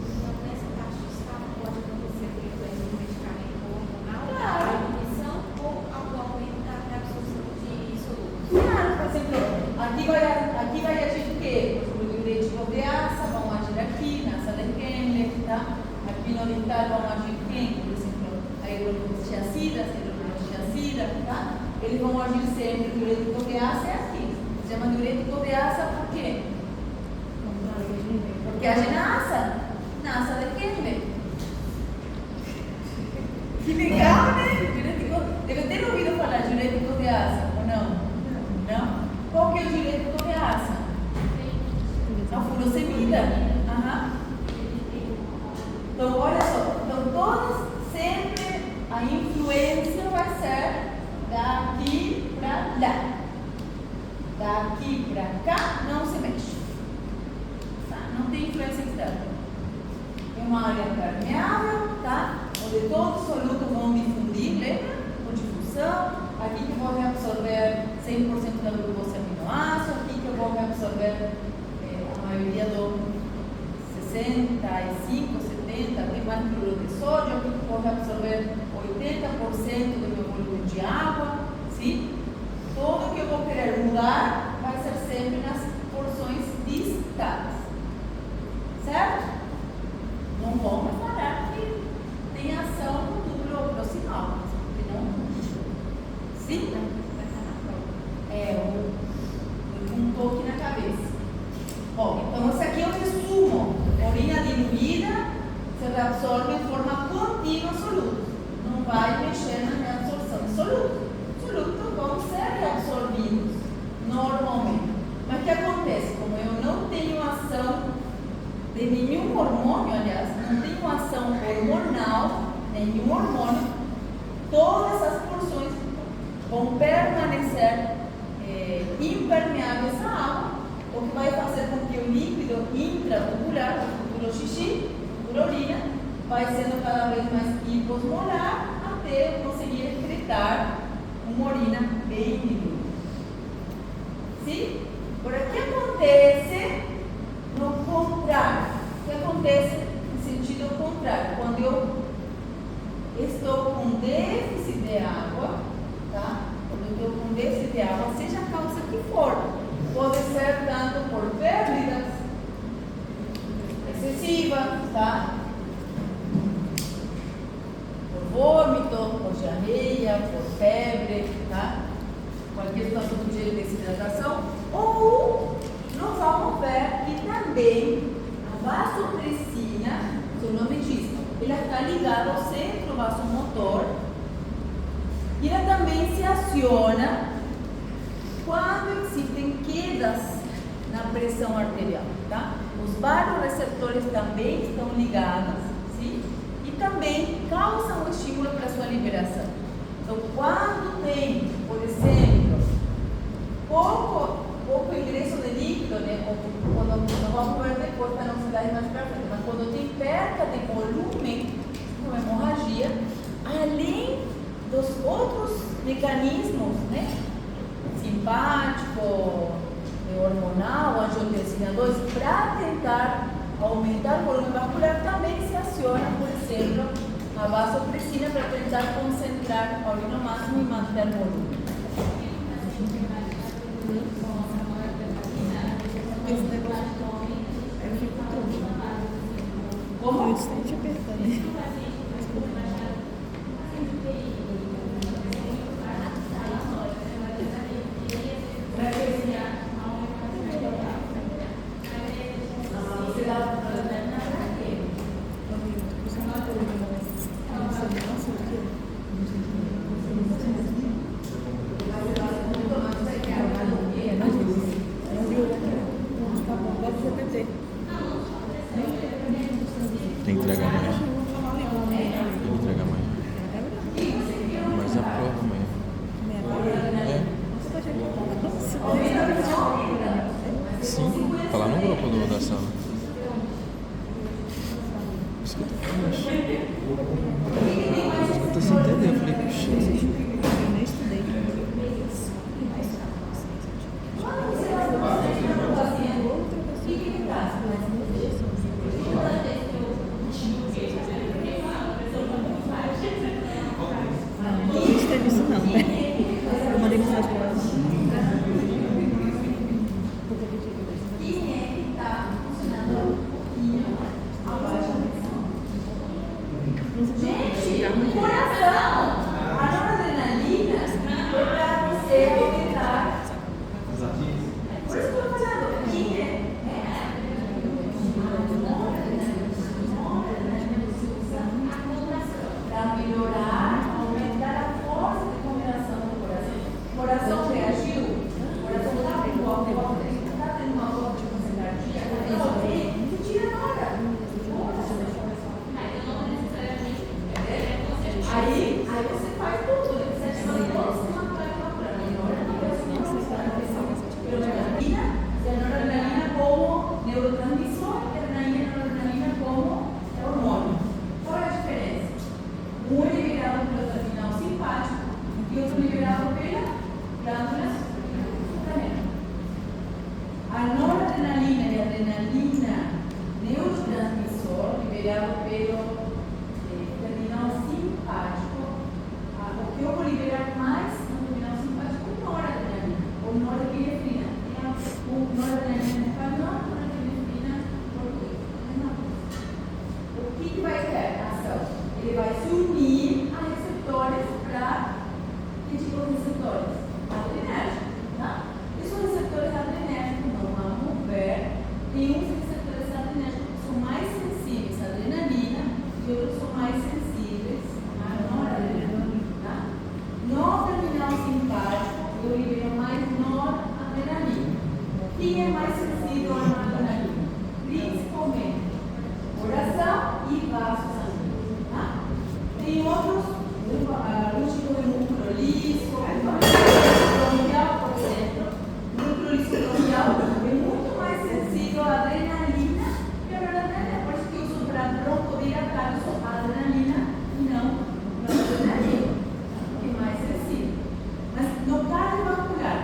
Speaker 3: Então, nessa parte distal pode acontecer com influência do medicamento hormonal,
Speaker 1: Claro.
Speaker 3: a diminuição ou algum aumento da absorção de solutos.
Speaker 1: Claro, por exemplo, aqui vai agir o quê? Por exemplo, o diurético de asa vão agir aqui, na asa de Henle, tá? Aqui no dental vão agir quem? Por exemplo, a hidroxiacidas, tá? Eles vão agir sempre, o diurético de asa é aqui. Se chama diurético de asa por quê? Porque age na asa de Henle. Que legal, né? Diurético, deve ter ouvido falar de diurético de asa, ou não? Não? Qual que é o diurético de asa? A furosemida. Aham. Então, olha só. Então, todas, sempre a influência vai ser daqui para lá. Daqui para cá, não se mexe. Tá? Não tem influência externa. É uma área permeável, tá? Onde todos os solutos vão difundir, lembra? Com difusão. Aqui que eu vou reabsorver 100% da glucose aminoácido, aqui que eu vou reabsorver a maioria do 65, 70, tem mais cloruro de sódio, aqui que eu vou reabsorver 80% do meu volume de água, sim? Tudo que eu vou querer mudar vai ser sempre nas porções distais, certo? Não vamos falar que tem ação no túbulo proximal, não. Sim? Um toque na cabeça. Bom, então esse aqui é o resumo. Urina diluída se reabsorve em forma contínua soluto. Não vai mexer na reabsorção de soluto. Solutos vão ser reabsorvidos normalmente. Mas o que acontece? Como eu não tenho ação de nenhum hormônio, aliás, não tenho ação hormonal, nenhum hormônio, todas as porções vão permanecer impermeáveis à água, o que vai fazer com que o líquido intratubular, o futuro xixi, a futuro urina, vai sendo cada vez mais hiposmolar até eu conseguir excretar uma urina bem diluída. Sim? Agora, o que acontece no contrário? O que acontece no sentido contrário? Quando eu estou com déficit de água, tá? Quando eu estou com déficit de água, seja a causa que for, pode ser tanto por pérdidas excessivas, tá? Por vômito, por diarreia, por febre, tá? Qualquer situação do dia de desidratação, ou nós vamos ver que também a vasopressina, seu nome diz, ela está ligada ao centro vasomotor e ela também se aciona quando existem quedas na pressão arterial, tá? Os vasoreceptores também estão ligados, sim? E também causam um estímulo para a sua liberação. Então, quando tem, por exemplo, pouco ingresso de líquido, né? Quando nós vamos ver depois para não se dar mais para frente, mas quando tem perda de volume, uma hemorragia, além dos outros mecanismos, né? Simpático, hormonal, angiotensinadores, para tentar aumentar o volume vascular, também se aciona, por exemplo, a vasopressina para tentar concentrar a urina ao máximo e manter o volume.
Speaker 4: Esse negócio eu fico tudo.
Speaker 1: Como?
Speaker 4: Eu estou te apertando.
Speaker 5: Tem que entregar amanhã.
Speaker 1: Gente, coração. A noradrenalina é para você aumentar. Por isso que eu estou falando aqui, para melhorar, aumentar a força de combinação do coração. O coração reagiu, o coração está tendo uma volta de concentração. Tira na hora. Aí você faz tudo, né? Você ativa todo o sistema e a noradrenalina como neurotransmissor e a noradrenalina como hormônio. Qual é a diferença? Um é liberado pelo terminal simpático e outro liberado pela glândula suprarrenal. A noradrenalina e a adrenalina neurotransmissor liberado pelo terminal simpático. O que eu vou liberar mais no terminal simpático é noradrenalina ou norepinefrina. O noradrenalina é espanhol, norepinefrina em português. O que vai ter a ação? Ele vai se unir a receptores para que tipo de receptores? Adrenérgicos, tá? E são receptores adrenérgicos, não vamos ver. Tem uns receptores adrenérgicos que são mais sensíveis à adrenalina e outros são mais sensíveis à noradrenalina, tá? No terminal simpático, eu libero mais noradrenalina. Quem é mais sensível à noradrenalina? Principalmente coração e vasos sanguíneos, tá? Tem outros, o tipo de músculo liso, bronquial, por exemplo. O músculo liso bronquial é muito mais sensível à adrenalina que a noradrenalina. Por isso que eu uso para broncodilatar a adrenalina e não a noradrenalina, que é mais sensível. Mas no cardiovascular,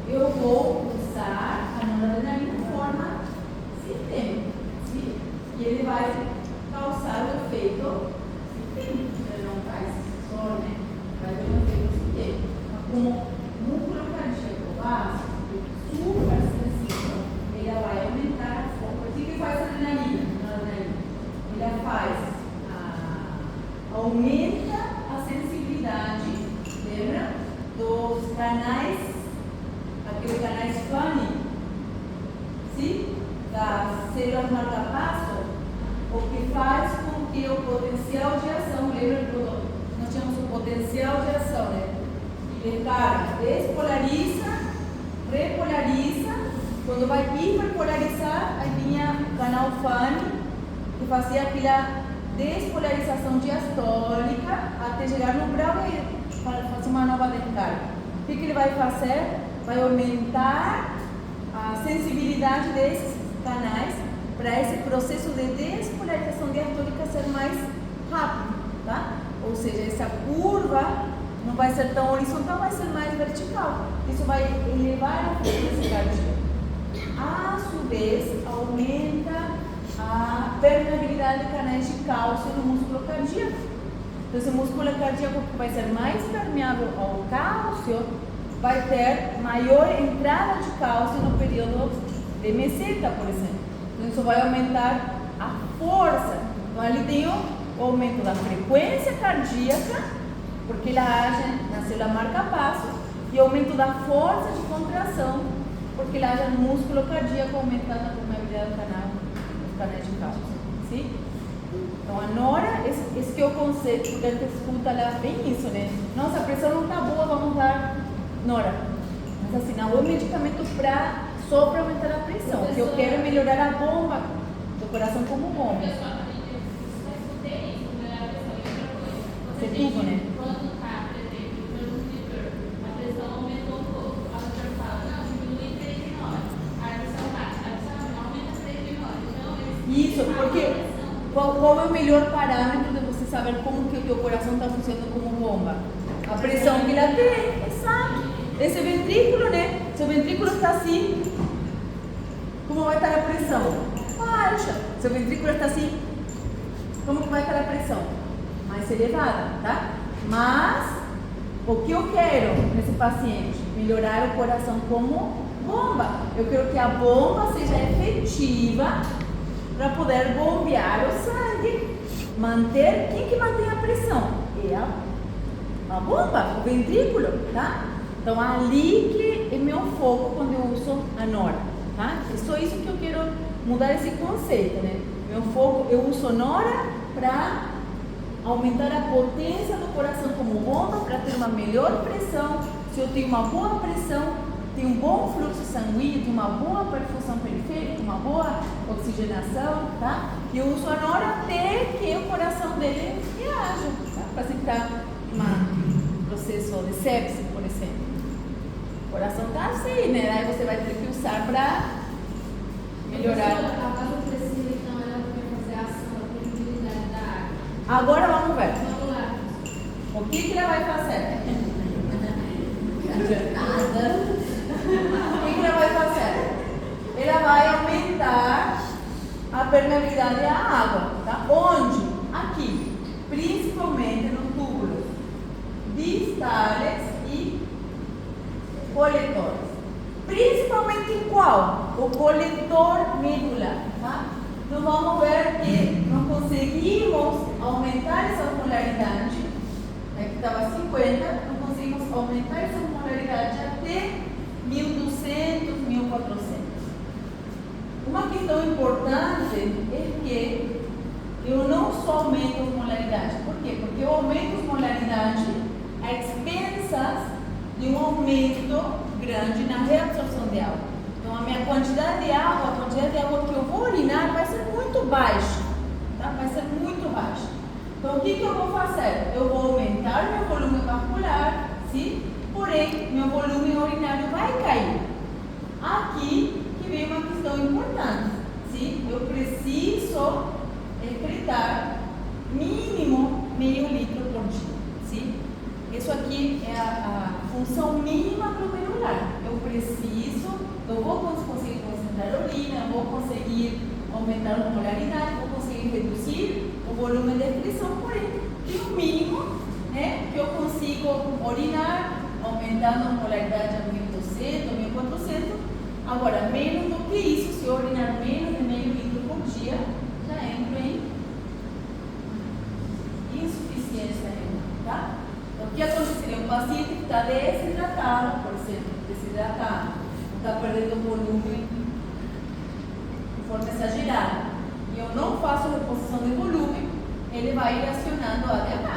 Speaker 1: eu vou usar a noradrenalina de forma sistêmica, sim? E ele vai causar o efeito sistêmico. Ele não faz só, né? Vai ter um efeito sistêmico. Como o músculo cardíaco vaso, super sensível, ele vai aumentar a força. O que faz a adrenalina? Ele faz, aumenta a sensibilidade, lembra? Dos canais, aqueles canais Fanny, sim? Das células marca-passo, o que faz com que o potencial de ação, lembra que nós tínhamos o potencial de ação, né? Ele despolariza, repolariza, quando vai hiperpolarizar, aí vinha o canal Fanny, que fazia aquela despolarização diastólica até chegar no braveiro, para fazer uma nova descarga. O que ele vai fazer? Vai aumentar a sensibilidade desses canais para esse processo de despolarização diastólica ser mais rápido, tá? Ou seja, essa curva não vai ser tão horizontal, vai ser mais vertical. Isso vai elevar a frequência cardíaca. A sua vez, aumenta a permeabilidade de canais de cálcio no músculo cardíaco. Então, esse músculo cardíaco que vai ser mais permeável ao cálcio vai ter maior entrada de cálcio no período de meseta, por exemplo. Então, isso vai aumentar a força. Então, ali tem o aumento da frequência cardíaca, porque ela age na célula marca-passo, e o aumento da força de contração, porque ela age no músculo cardíaco, aumentando a permeabilidade do canal, dos canais de cálcio. Sim? Então, a nora, esse que é o conceito, porque a gente escuta lá bem isso, né? Nossa, a pressão não está boa, vamos dar nora. Mas assim, não é um medicamento só para aumentar a pressão. O que eu quero é melhorar a bomba do coração como bomba. Você tudo, né?
Speaker 4: Quando está, por exemplo, no monitor, a pressão aumentou um pouco. A doutora fala, não, diminui 3 em hora. A pressão baixa, a pressão aumenta 3 em hora. Então,
Speaker 1: Isso, porque qual é o melhor parâmetro de você saber como que o teu coração está funcionando como bomba? A pressão que ela tem, exato. Esse ventrículo, né? Se o ventrículo está assim, como vai estar a pressão? Baixa. Se o ventrículo está assim, como que vai estar a pressão? Mais elevada, tá? Mas, o que eu quero nesse paciente? Melhorar o coração como bomba. Eu quero que a bomba seja efetiva para poder bombear o sangue. manter, quem que mantém a pressão? É a bomba, o ventrículo, tá? Então ali que é meu foco quando eu uso a Nora, tá? É só isso que eu quero mudar esse conceito, né? Meu foco, eu uso Nora para aumentar a potência do coração como bomba, para ter uma melhor pressão. Se eu tenho uma boa pressão, tenho um bom fluxo sanguíneo, tenho uma boa perfusão periférica, uma boa oxigenação, tá? E eu uso a Nora até que o coração dele reaja, tá? Para evitar um processo de sepse, por exemplo. O coração tá assim, né? Aí você vai ter que usar para melhorar.
Speaker 3: A vasopressina, então, ela vai fazer a ação da permeabilidade da água.
Speaker 1: Agora vamos ver.
Speaker 3: Vamos lá.
Speaker 1: O que ela vai fazer?
Speaker 3: Nada.
Speaker 1: O que ela vai fazer? Ela vai aumentar a permeabilidade à água, tá? Onde? Aqui, principalmente no túbulo distales e coletores. Principalmente em qual? O coletor medular, tá? Então vamos ver que não conseguimos aumentar essa polaridade, aqui estava 50, não conseguimos aumentar essa polaridade até 1200, 1400. Uma questão importante é que eu não só aumento as molaridades. Por quê? Porque eu aumento as molaridades a expensas de um aumento grande na reabsorção de água. Então, a minha quantidade de água, a quantidade de água que eu vou urinar vai ser muito baixa. Tá? Vai ser muito baixa. Então, o que eu vou fazer? Eu vou aumentar meu volume vascular, sim? Porém, meu volume urinário vai cair. Aqui que vem uma questão importante. Sim? Eu preciso excretar mínimo meio litro por dia. Sim? Isso aqui é a função mínima glomerular. Eu vou conseguir concentrar urina, eu vou conseguir aumentar a molaridade, vou conseguir reduzir o volume de excreção, porém, tem um mínimo, né, que eu consigo urinar, aumentando a molaridade a 1200, 1400. Agora, menos do que isso, se eu urinar menos de meio litro por dia, já entro em insuficiência renal, tá? Então, o que aconteceria? Um paciente que está desidratado, por exemplo, está perdendo volume de forma exagerada, e eu não faço reposição de volume, ele vai ir acionando a ADH.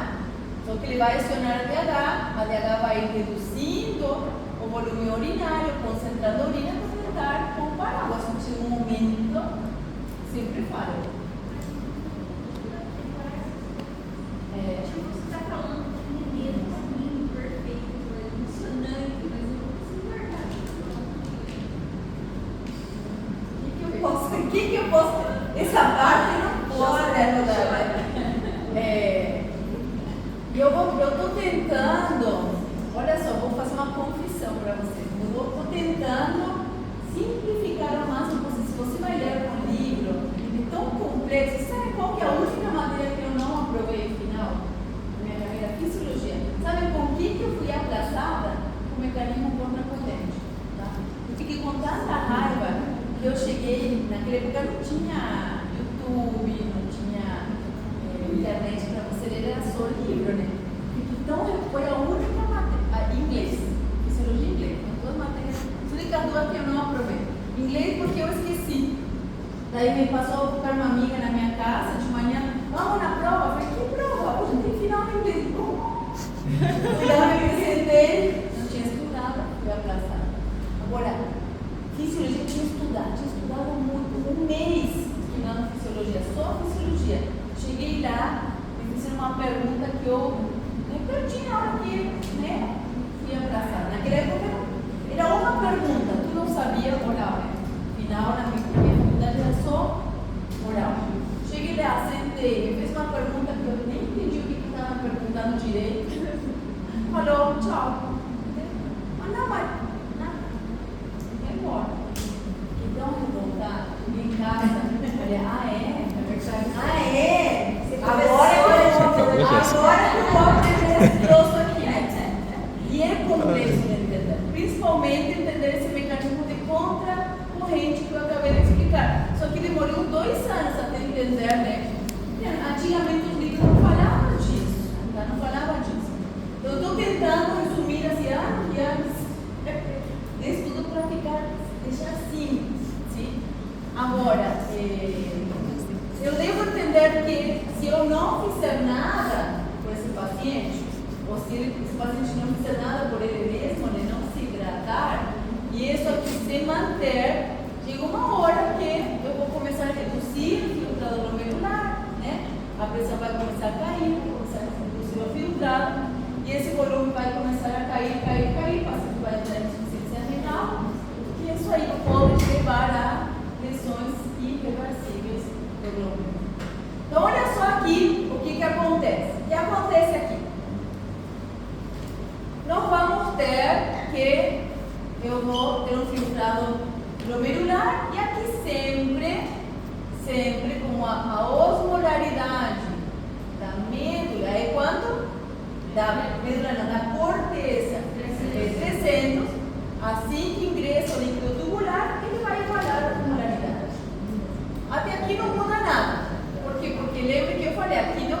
Speaker 1: Só que ele vai acionar a ADH vai ir reduzindo o volume urinário, concentrando a urina para tentar comparar. Mas se chega um momento, sempre falha.
Speaker 3: Você está falando de primeiro caminho perfeito, emocionante, mas eu não consigo guardar.
Speaker 1: O que eu posso? Essa parte não pode ajudar. Eu estou tentando, olha só, vou fazer uma confissão para vocês. Eu estou tentando simplificar ao máximo possível. Se você vai ler um livro é tão complexo, sabe qual que é a única matéria que eu não aprovei no final da minha carreira? Fisiologia. Sabe com que eu fui aplaçada? Com o mecanismo contracorrente. Tá? Eu fiquei com tanta raiva que eu cheguei, naquela época não tinha YouTube, não tinha internet para você ler, era só livro, né? Então foi a única matéria, inglês, fisiologia em inglês, duas matérias, as únicas duas que eu não aprovei. Inglês porque eu esqueci. Daí me passou a ficar uma amiga na minha casa de manhã, vamos na prova? Eu falei, que prova? Hoje tem final em inglês. Como? E daí eu me apresentei, não tinha estudado, fui aplaçada. Agora, fisiologia tinha estudado muito, um mês estudando fisiologia, só fisiologia. Cheguei lá, me fizeram uma pergunta que eu nem perdi na hora que, né, fui abraçada. Naquela época era uma pergunta, tu não sabia oral, né? Final, na minha faculdade era só oral. Cheguei lá, sentei, me fez uma pergunta que eu nem entendi o que estava perguntando direito. Falou, tchau. Mas não, vai embora. Então, revoltada, cheguei em casa, falei, agora que eu vou aprender esse troço aqui. E é complexo de entender, principalmente entender esse mecanismo de contracorrente que eu acabei de explicar. Só que demorou 2 anos até entender, né? Antigamente os esse paciente não fizer nada por ele mesmo, ele não se hidratar, e isso aqui se manter, chega uma hora que eu vou começar a reduzir o filtrado glomerular, né? A pressão vai começar a cair, vai começar a reduzir o filtrado, e esse volume vai começar a cair, o paciente vai entrar em insuficiência renal, e isso aí pode levar a lesões irreversíveis do glômerulo. Então, olha só aqui o que acontece. O que acontece aqui? Nós vamos ter que eu vou ter um filtrado glomerular e aqui sempre com a osmolaridade da medula é quanto? Da medula não, da corteza é 300. Assim que ingressa o líquido tubular, ele vai igualar a osmolaridade. Até aqui não muda nada. Por quê? Porque lembra que eu falei, aqui não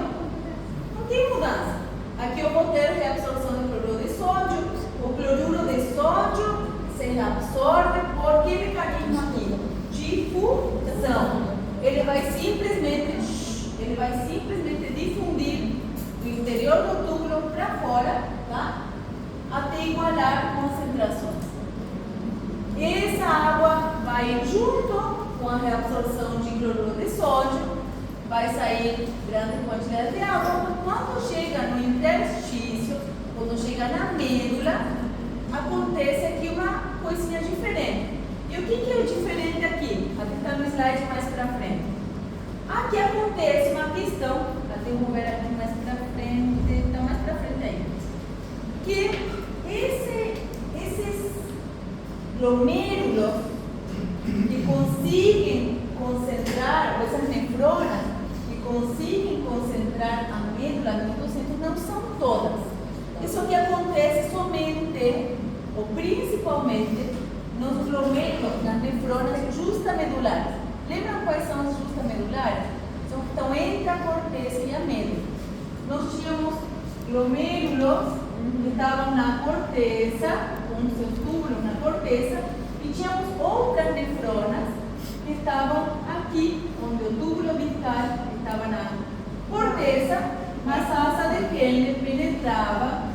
Speaker 1: tem mudança. Aqui eu vou ter reabsorção do cloruro de sódio. O cloruro de sódio se reabsorve por que mecanismo aqui? Difusão. Ele vai simplesmente difundir do interior do túbulo para fora, tá? Até igualar concentrações. Essa água vai junto com a reabsorção de cloruro de sódio, vai sair grande quantidade de água, mas quando chega no interstício, quando chega na medula, acontece aqui uma coisinha diferente. E o que é diferente aqui? Aqui está no slide mais para frente. Aqui acontece uma questão, até eu vou ver aqui mais para frente, está mais para frente aí, que esses glomérulos que conseguem concentrar, essas nefronas que conseguem concentrar a medula no centro, não são todas. Isso que acontece somente, ou principalmente, nos glomérulos, nas nefronas justamedulares. Lembram quais são as justamedulares? São que estão entre a corteza e a medula. Nós tínhamos glomérulos que estavam na corteza, com seus túbulos na corteza, e tínhamos outras nefronas que estavam aqui, onde o túbulo vital estava na corteza, mas a asa de pele penetrava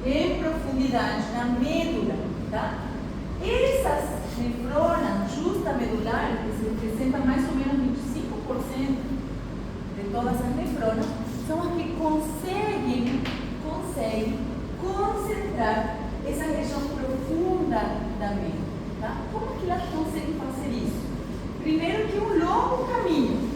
Speaker 1: em profundidade na medula, tá? Essas nefronas justamedulares, que representam mais ou menos 25% de todas as nefronas, são as que conseguem concentrar essa região profunda da medula, tá? Como que elas conseguem fazer isso? Primeiro que um longo caminho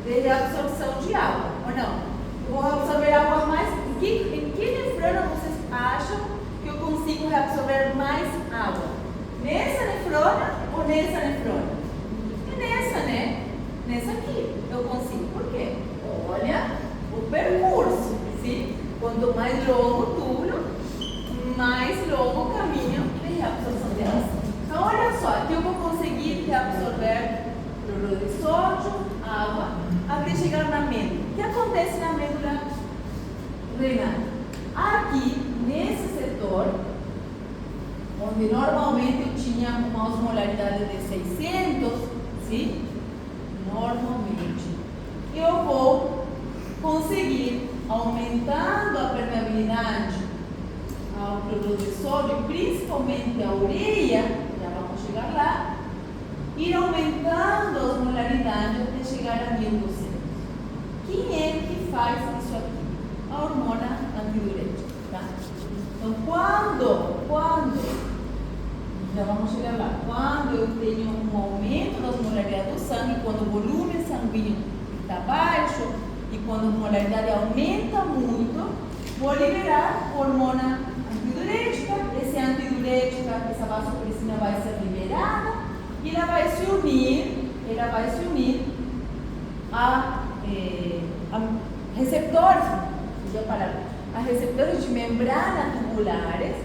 Speaker 1: de reabsorção de água, ou não? Eu vou absorver água mais. Em que nefrona vocês acham que eu consigo reabsorver mais água? Nessa nefrona ou nessa nefrona? É nessa, né? Nessa aqui eu consigo. Por quê? Olha o percurso. Sim? Quanto mais longo o túbulo, mais longo o caminho de reabsorção de água. Então, olha só, aqui eu vou conseguir reabsorver cloruro de sódio, água, até chegar na medula. O que acontece na medula renal? Aqui, nesse setor, onde normalmente eu tinha uma osmolaridade de 600, sim? Normalmente, eu vou conseguir, aumentando a permeabilidade ao cloruro de sódio, principalmente a ureia, já vamos chegar lá, ir aumentando a osmolaridade até chegar a 1200. Quem é que faz isso aqui? A hormona antidiurética, tá? Então, quando já vamos chegar lá, quando eu tenho um aumento da osmolaridade do sangue, quando o volume sanguíneo está baixo e quando a osmolaridade aumenta muito, vou liberar hormona antidiurética. Essa vasopressina vai ser liberada e ela vai se unir a receptores, a receptores de membrana tubulares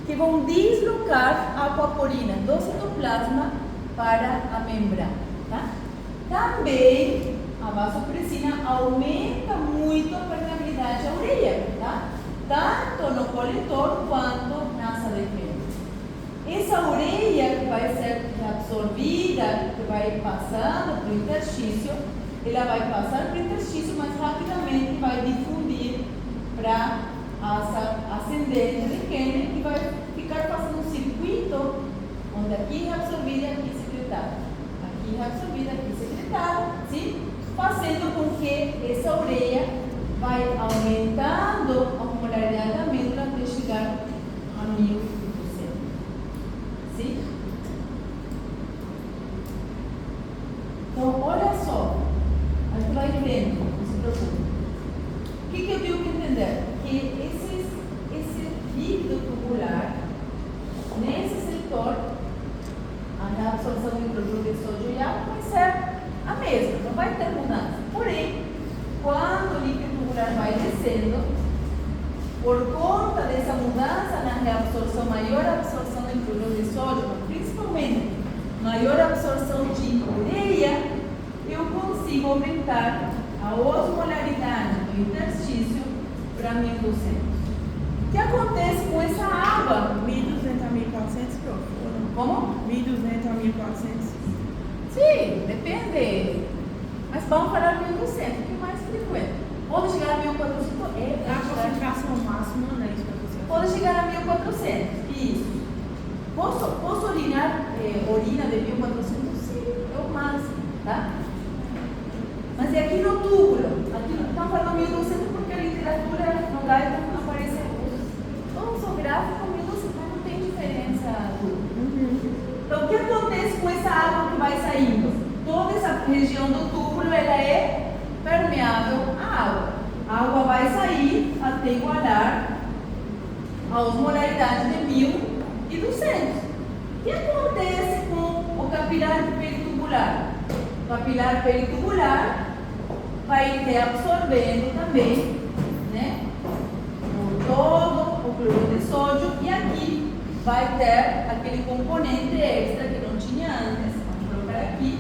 Speaker 1: que vão deslocar a aquaporina do citoplasma para a membrana, tá? Também a vasopressina aumenta muito a permeabilidade à ureia, tá? Tanto no coletor quanto na asa de pele. Essa ureia que vai ser absorvida, que vai passando para o interstício, ela vai passar para o interstício, mas rapidamente vai difundir para a asa reabsorvida, aqui secretada, sim? Fazendo com que essa ureia vai aumentando a osmolaridade da medula até chegar a 1000%. Sim? Então, olha só, a gente vai vendo, não se preocupe. O que eu tenho que entender? Que esse líquido tubular, nesse setor, a reabsorção do hidrogênio de sódio e água vai ser a mesma, não vai ter mudança. Porém, quando o líquido tubular vai descendo, por conta dessa mudança na reabsorção, maior absorção do hidrogênio de sódio, principalmente maior absorção de ureia, eu consigo aumentar a osmolaridade do interstício para 1200. O que acontece com essa água?
Speaker 5: 1200 a 1400, prof.
Speaker 1: Como?
Speaker 5: 1200 a 1400.
Speaker 1: Sim, depende. Mas vamos falar 1200, que é mais frequente. Pode chegar a 1400.
Speaker 5: A concentração máxima, né? Isso que você
Speaker 1: Pode chegar a 1400. Isso. Posso urinar urina de 1400? Sim, é o máximo, tá? Mas é aqui no túbulo. Aqui não estamos falando 1200 porque a literatura no Gaia não aparece. Todos os gráficos 1200 não tem diferença. Então, o que acontece com essa água que vai saindo? Toda essa região do túbulo ela é permeável à água. A água vai sair até igualar a osmolaridade de 1200. O que acontece com o capilar peritubular? O capilar peritubular vai reabsorvendo também, né, todo o cloruro de sódio, e aqui vai ter aquele componente extra que não tinha antes, vamos colocar aqui,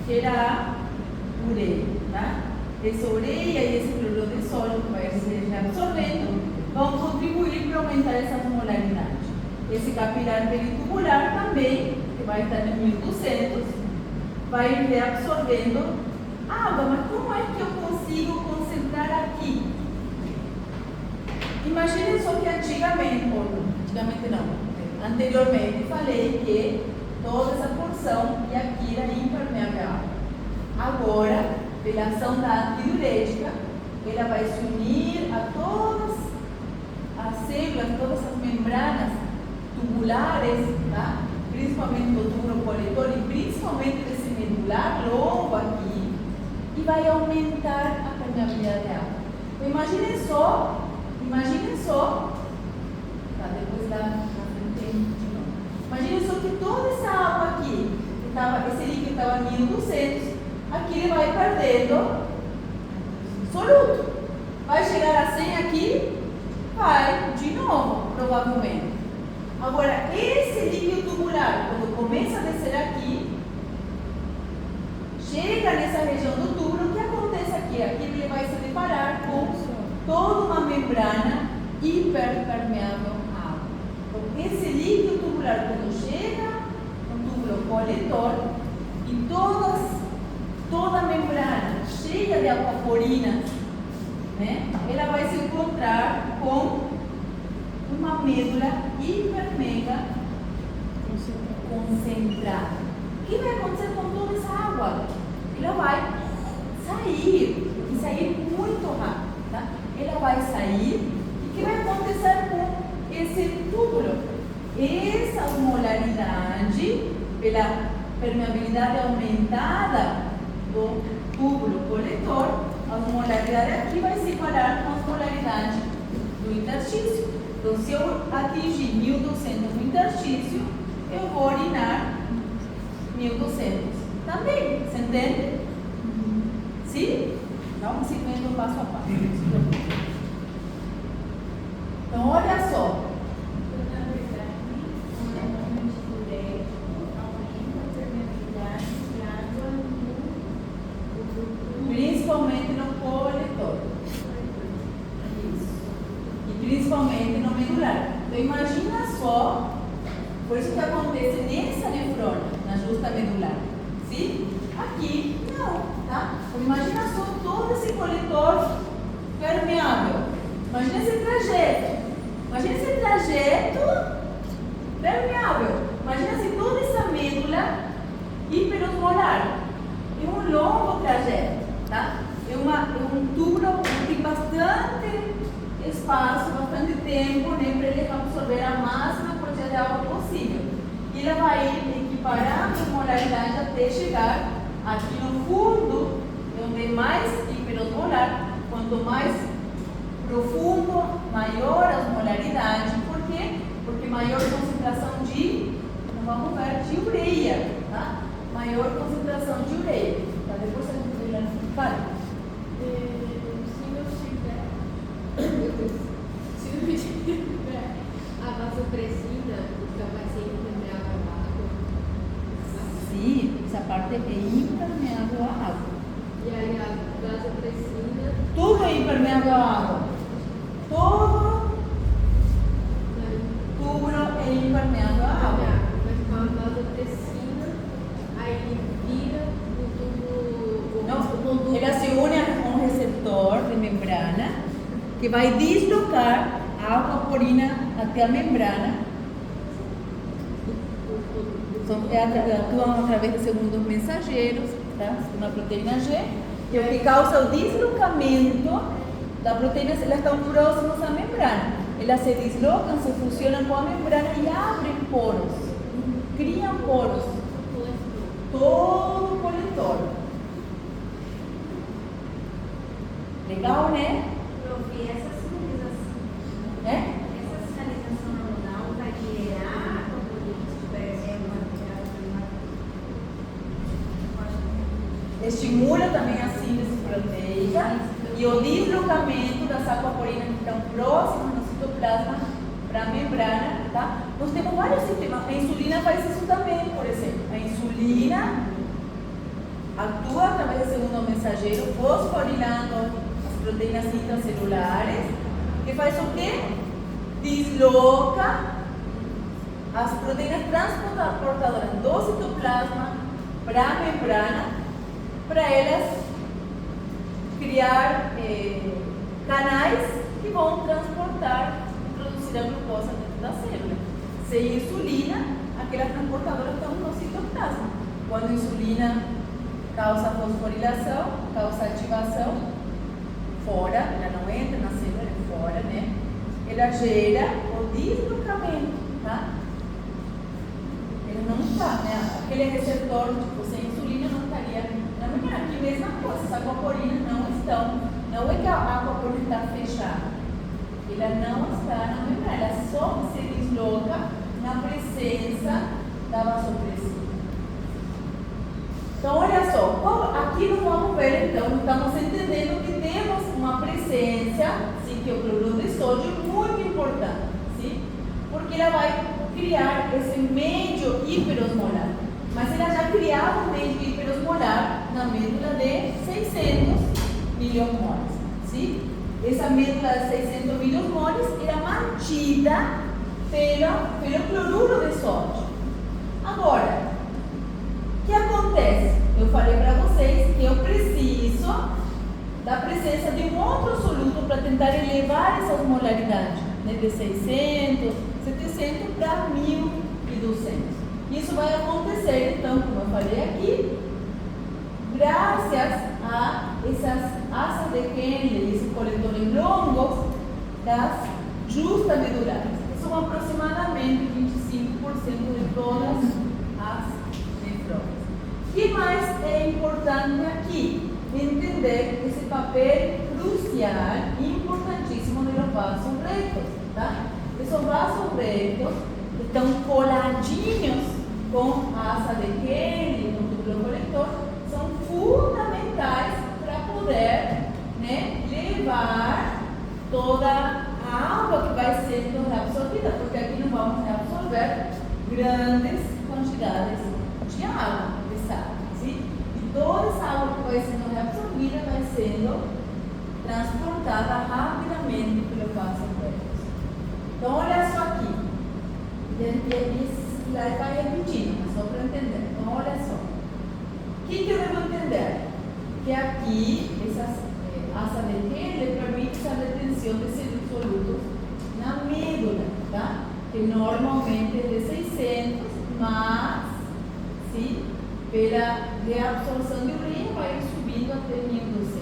Speaker 1: que era a ureia, tá? Essa ureia e esse cloruro de sódio que vai ser reabsorvendo vão contribuir para aumentar essa osmolaridade. Esse capilar peritubular também, que vai estar em 1200, vai reabsorvendo água. Mas como é que eu consigo concentrar aqui? Imaginem só que antigamente não, anteriormente falei que toda essa porção e aqui era impermeável à água. Agora, pela ação da antidiurética, ela vai se unir a todas as células, todas as membranas tubulares, tá? Principalmente do túbulo coletor e principalmente desse medular longo aqui, e vai aumentar a permeabilidade da água. Então, imaginem só, tá? Depois lá na frente de novo. Imaginem só que toda essa água aqui, esse líquido estava em 1200, aqui ele vai perdendo soluto. Vai chegar a 100 aqui, vai de novo, provavelmente. Agora, esse líquido tubular, quando começa a descer aqui, chega nessa região do túbulo, o que acontece aqui? Aqui ele vai se deparar com toda uma membrana hiperpermeável à água. Então, esse líquido tubular, quando chega no túbulo coletor e toda a membrana cheia de aquaporina, né, ela vai se encontrar com uma medula hiper mega concentrada. O que vai acontecer com toda essa água? Ela vai sair, e sair muito rápido, tá? Ela vai sair, e o que vai acontecer com esse túbulo? Essa osmolaridade, pela permeabilidade aumentada do túbulo coletor, a osmolaridade aqui vai se igualar com a osmolaridade do interstício. Então, se eu atingir 1200 no interstício, eu vou urinar 1200 também. Você entende? Sim? Vamos seguindo passo a passo. Então, olha só. Principalmente no coletor. Isso. E principalmente no medular. Então, imagina só, por isso que acontece nessa nefrona, na justa medular. Sim? Aqui, não, tá? Então, imagina só todo esse coletor permeável. Imagina esse trajeto. Imagina esse trajeto permeável. Imagina se toda essa medula hiperosmolar. espaço, bastante tempo, né, para ele absorver a máxima quantidade de água possível. E ela vai equiparando a molaridade até chegar aqui no fundo, onde é mais hiperosmolar. Quanto mais profundo, maior a osmolaridade. Por quê? Porque maior concentração de, vamos ver, de ureia, tá? Maior concentração de ureia. Tá? Depois a gente vai lá. Fala.
Speaker 3: Se não tiver a vasopressina, então vai ser impermeável à água.
Speaker 1: Sim, essa parte é impermeável à água.
Speaker 3: E aí a vasopressina.
Speaker 1: Tudo é impermeável à água. Todo túbulo é impermeável à água.
Speaker 3: Mas com a vasopressina, aí vira o tubo.
Speaker 1: Não, ela se une a um receptor de membrana que vai deslocar a aquaporina até a membrana. Atuam através de segundos mensageiros, tá? Uma proteína G, que é o que causa o deslocamento da proteína. Elas estão próximas à membrana. Elas se deslocam, se fusionam com a membrana e abrem poros, criam poros. Todo o coletor. Legal, né?
Speaker 6: Prof, essa sinalização,
Speaker 1: É?
Speaker 6: essa sinalização nodal vai gerar componentes, por exemplo,
Speaker 1: Estimula também a síntese proteica e o deslocamento das aquaporinas que estão próximas no citoplasma para a membrana, tá? Nós temos vários sistemas. A insulina faz isso também, por exemplo. A insulina atua através do segundo mensageiro, fosforilando as proteínas intracelulares, que faz o quê? Desloca as proteínas transportadoras do citoplasma para a membrana, para elas criar canais que vão transportar e produzir a glucosa dentro da célula. Sem insulina, aquelas transportadoras estão no citoplasma. Quando a insulina causa fosforilação, causa ativação, fora, ela não entra na célula, é fora, né? Ela gera o deslocamento, tá? Ele não está, né? Aquele receptor, tipo, sem insulina não estaria na membrana. Aqui mesma coisa, as aquaporinas não estão, não é que a aquaporina está fechada, ela não está na membrana, ela só se desloca na presença da vasopressina. Então, olha só, aqui nós vamos ver, então, estamos entendendo que temos uma presença, sim, que é o cloruro de sódio, muito importante, sim? Porque ela vai criar esse médio hiperosmolar. Mas ela já criava um médio hiperosmolar na médula de 600 miliomoles, sim? Essa médula de 600 miliomoles era mantida pelo cloruro de sódio. Agora, o que acontece? Eu falei para vocês que eu preciso da presença de um outro soluto para tentar elevar essa osmolaridade, né, de 600, 700 para 1200. Isso vai acontecer, então, como eu falei aqui, graças a essas asas de Henle, esses coletores longos das justamedulares, que são aproximadamente 25% de todas as nefroses. O que mais é importante aqui? Entender esse papel crucial e importantíssimo dos vasos retos, tá? Esses vasos retos estão coladinhos com a asa de Henle, no túbulo coletor, são fundamentais para poder, né, levar toda a água que vai sendo reabsorvida, porque aqui não vamos reabsorver grandes quantidades de água, de sal, sim? E toda essa água que vai sendo reabsorvida vai sendo transportada rapidamente pelo vaso reto. Então, olha só aqui. E vai repetindo, só para entender. Então, olha só. O que eu devo entender? Que aqui, essas asas de Henle permitem a retenção desses solutos na medula, tá? Que normalmente é de 600, mas, sim, pela reabsorção de ureia vai subindo até 1200.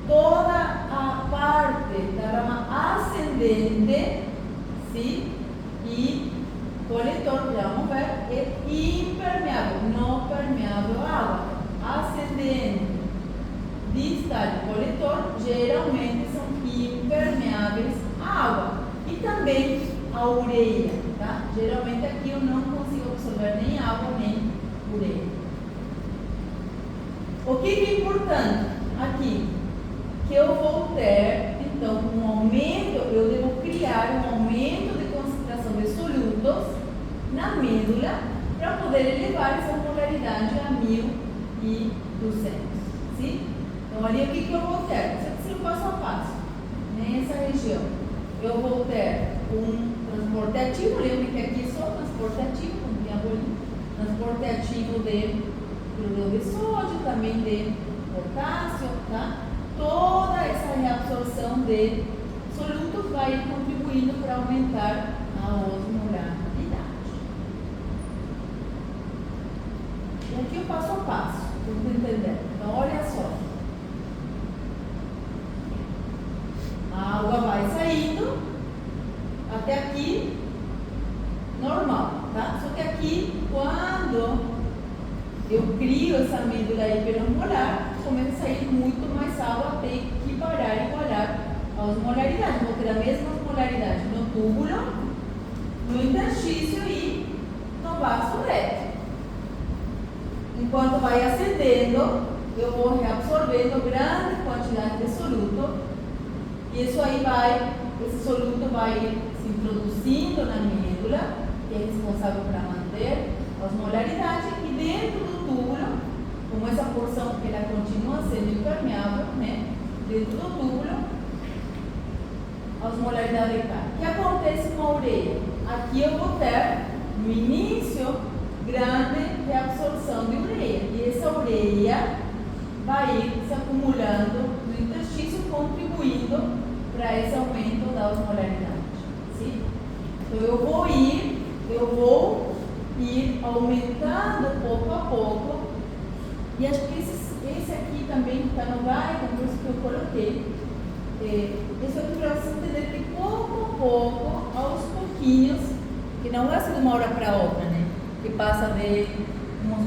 Speaker 1: Toda a parte água. E também a ureia, tá? Geralmente aqui eu não consigo absorver nem água nem ureia. O que é importante aqui? Que eu vou ter, então, um aumento, eu devo criar um aumento de concentração de solutos na medula para poder elevar essa molaridade a 1200. Sim? Então, ali o que eu vou ter? Isso aqui é o passo a passo. Nessa região, eu vou ter um transporte ativo, lembra que aqui é só transporte ativo, como tinha bolinho, transporte ativo de cloreto de sódio, também de potássio, tá? Toda essa reabsorção de solutos vai contribuindo para aumentar a osmolaridade. E aqui o passo a passo, vamos entender. Então, olha só. A água vai saindo até aqui, normal, tá? Só que aqui, quando eu crio essa medula hiperosmolar, começa a sair muito mais água até igualar a osmolaridade. Vou ter a mesma osmolaridade no túbulo, no interstício e no vaso reto. Enquanto vai acendendo, eu vou reabsorvendo grande quantidade de soluto. E isso aí esse soluto vai se introduzindo na medula, que é responsável para manter a osmolaridade, e dentro do túbulo, como essa porção que ela continua sendo impermeável, né? Dentro do túbulo, a osmolaridade cai. O que acontece com a ureia? Aqui eu vou ter, no início, grande reabsorção de ureia. E essa ureia vai ir se acumulando no interstício, contribuindo para esse aumento da osmolaridade. Sim? Então eu vou ir aumentando pouco a pouco. E acho que esse aqui também está no guide, por isso que eu coloquei. Isso aqui para você entender que pouco a pouco, aos pouquinhos, que não é assim de uma hora para outra, né? Que passa de uma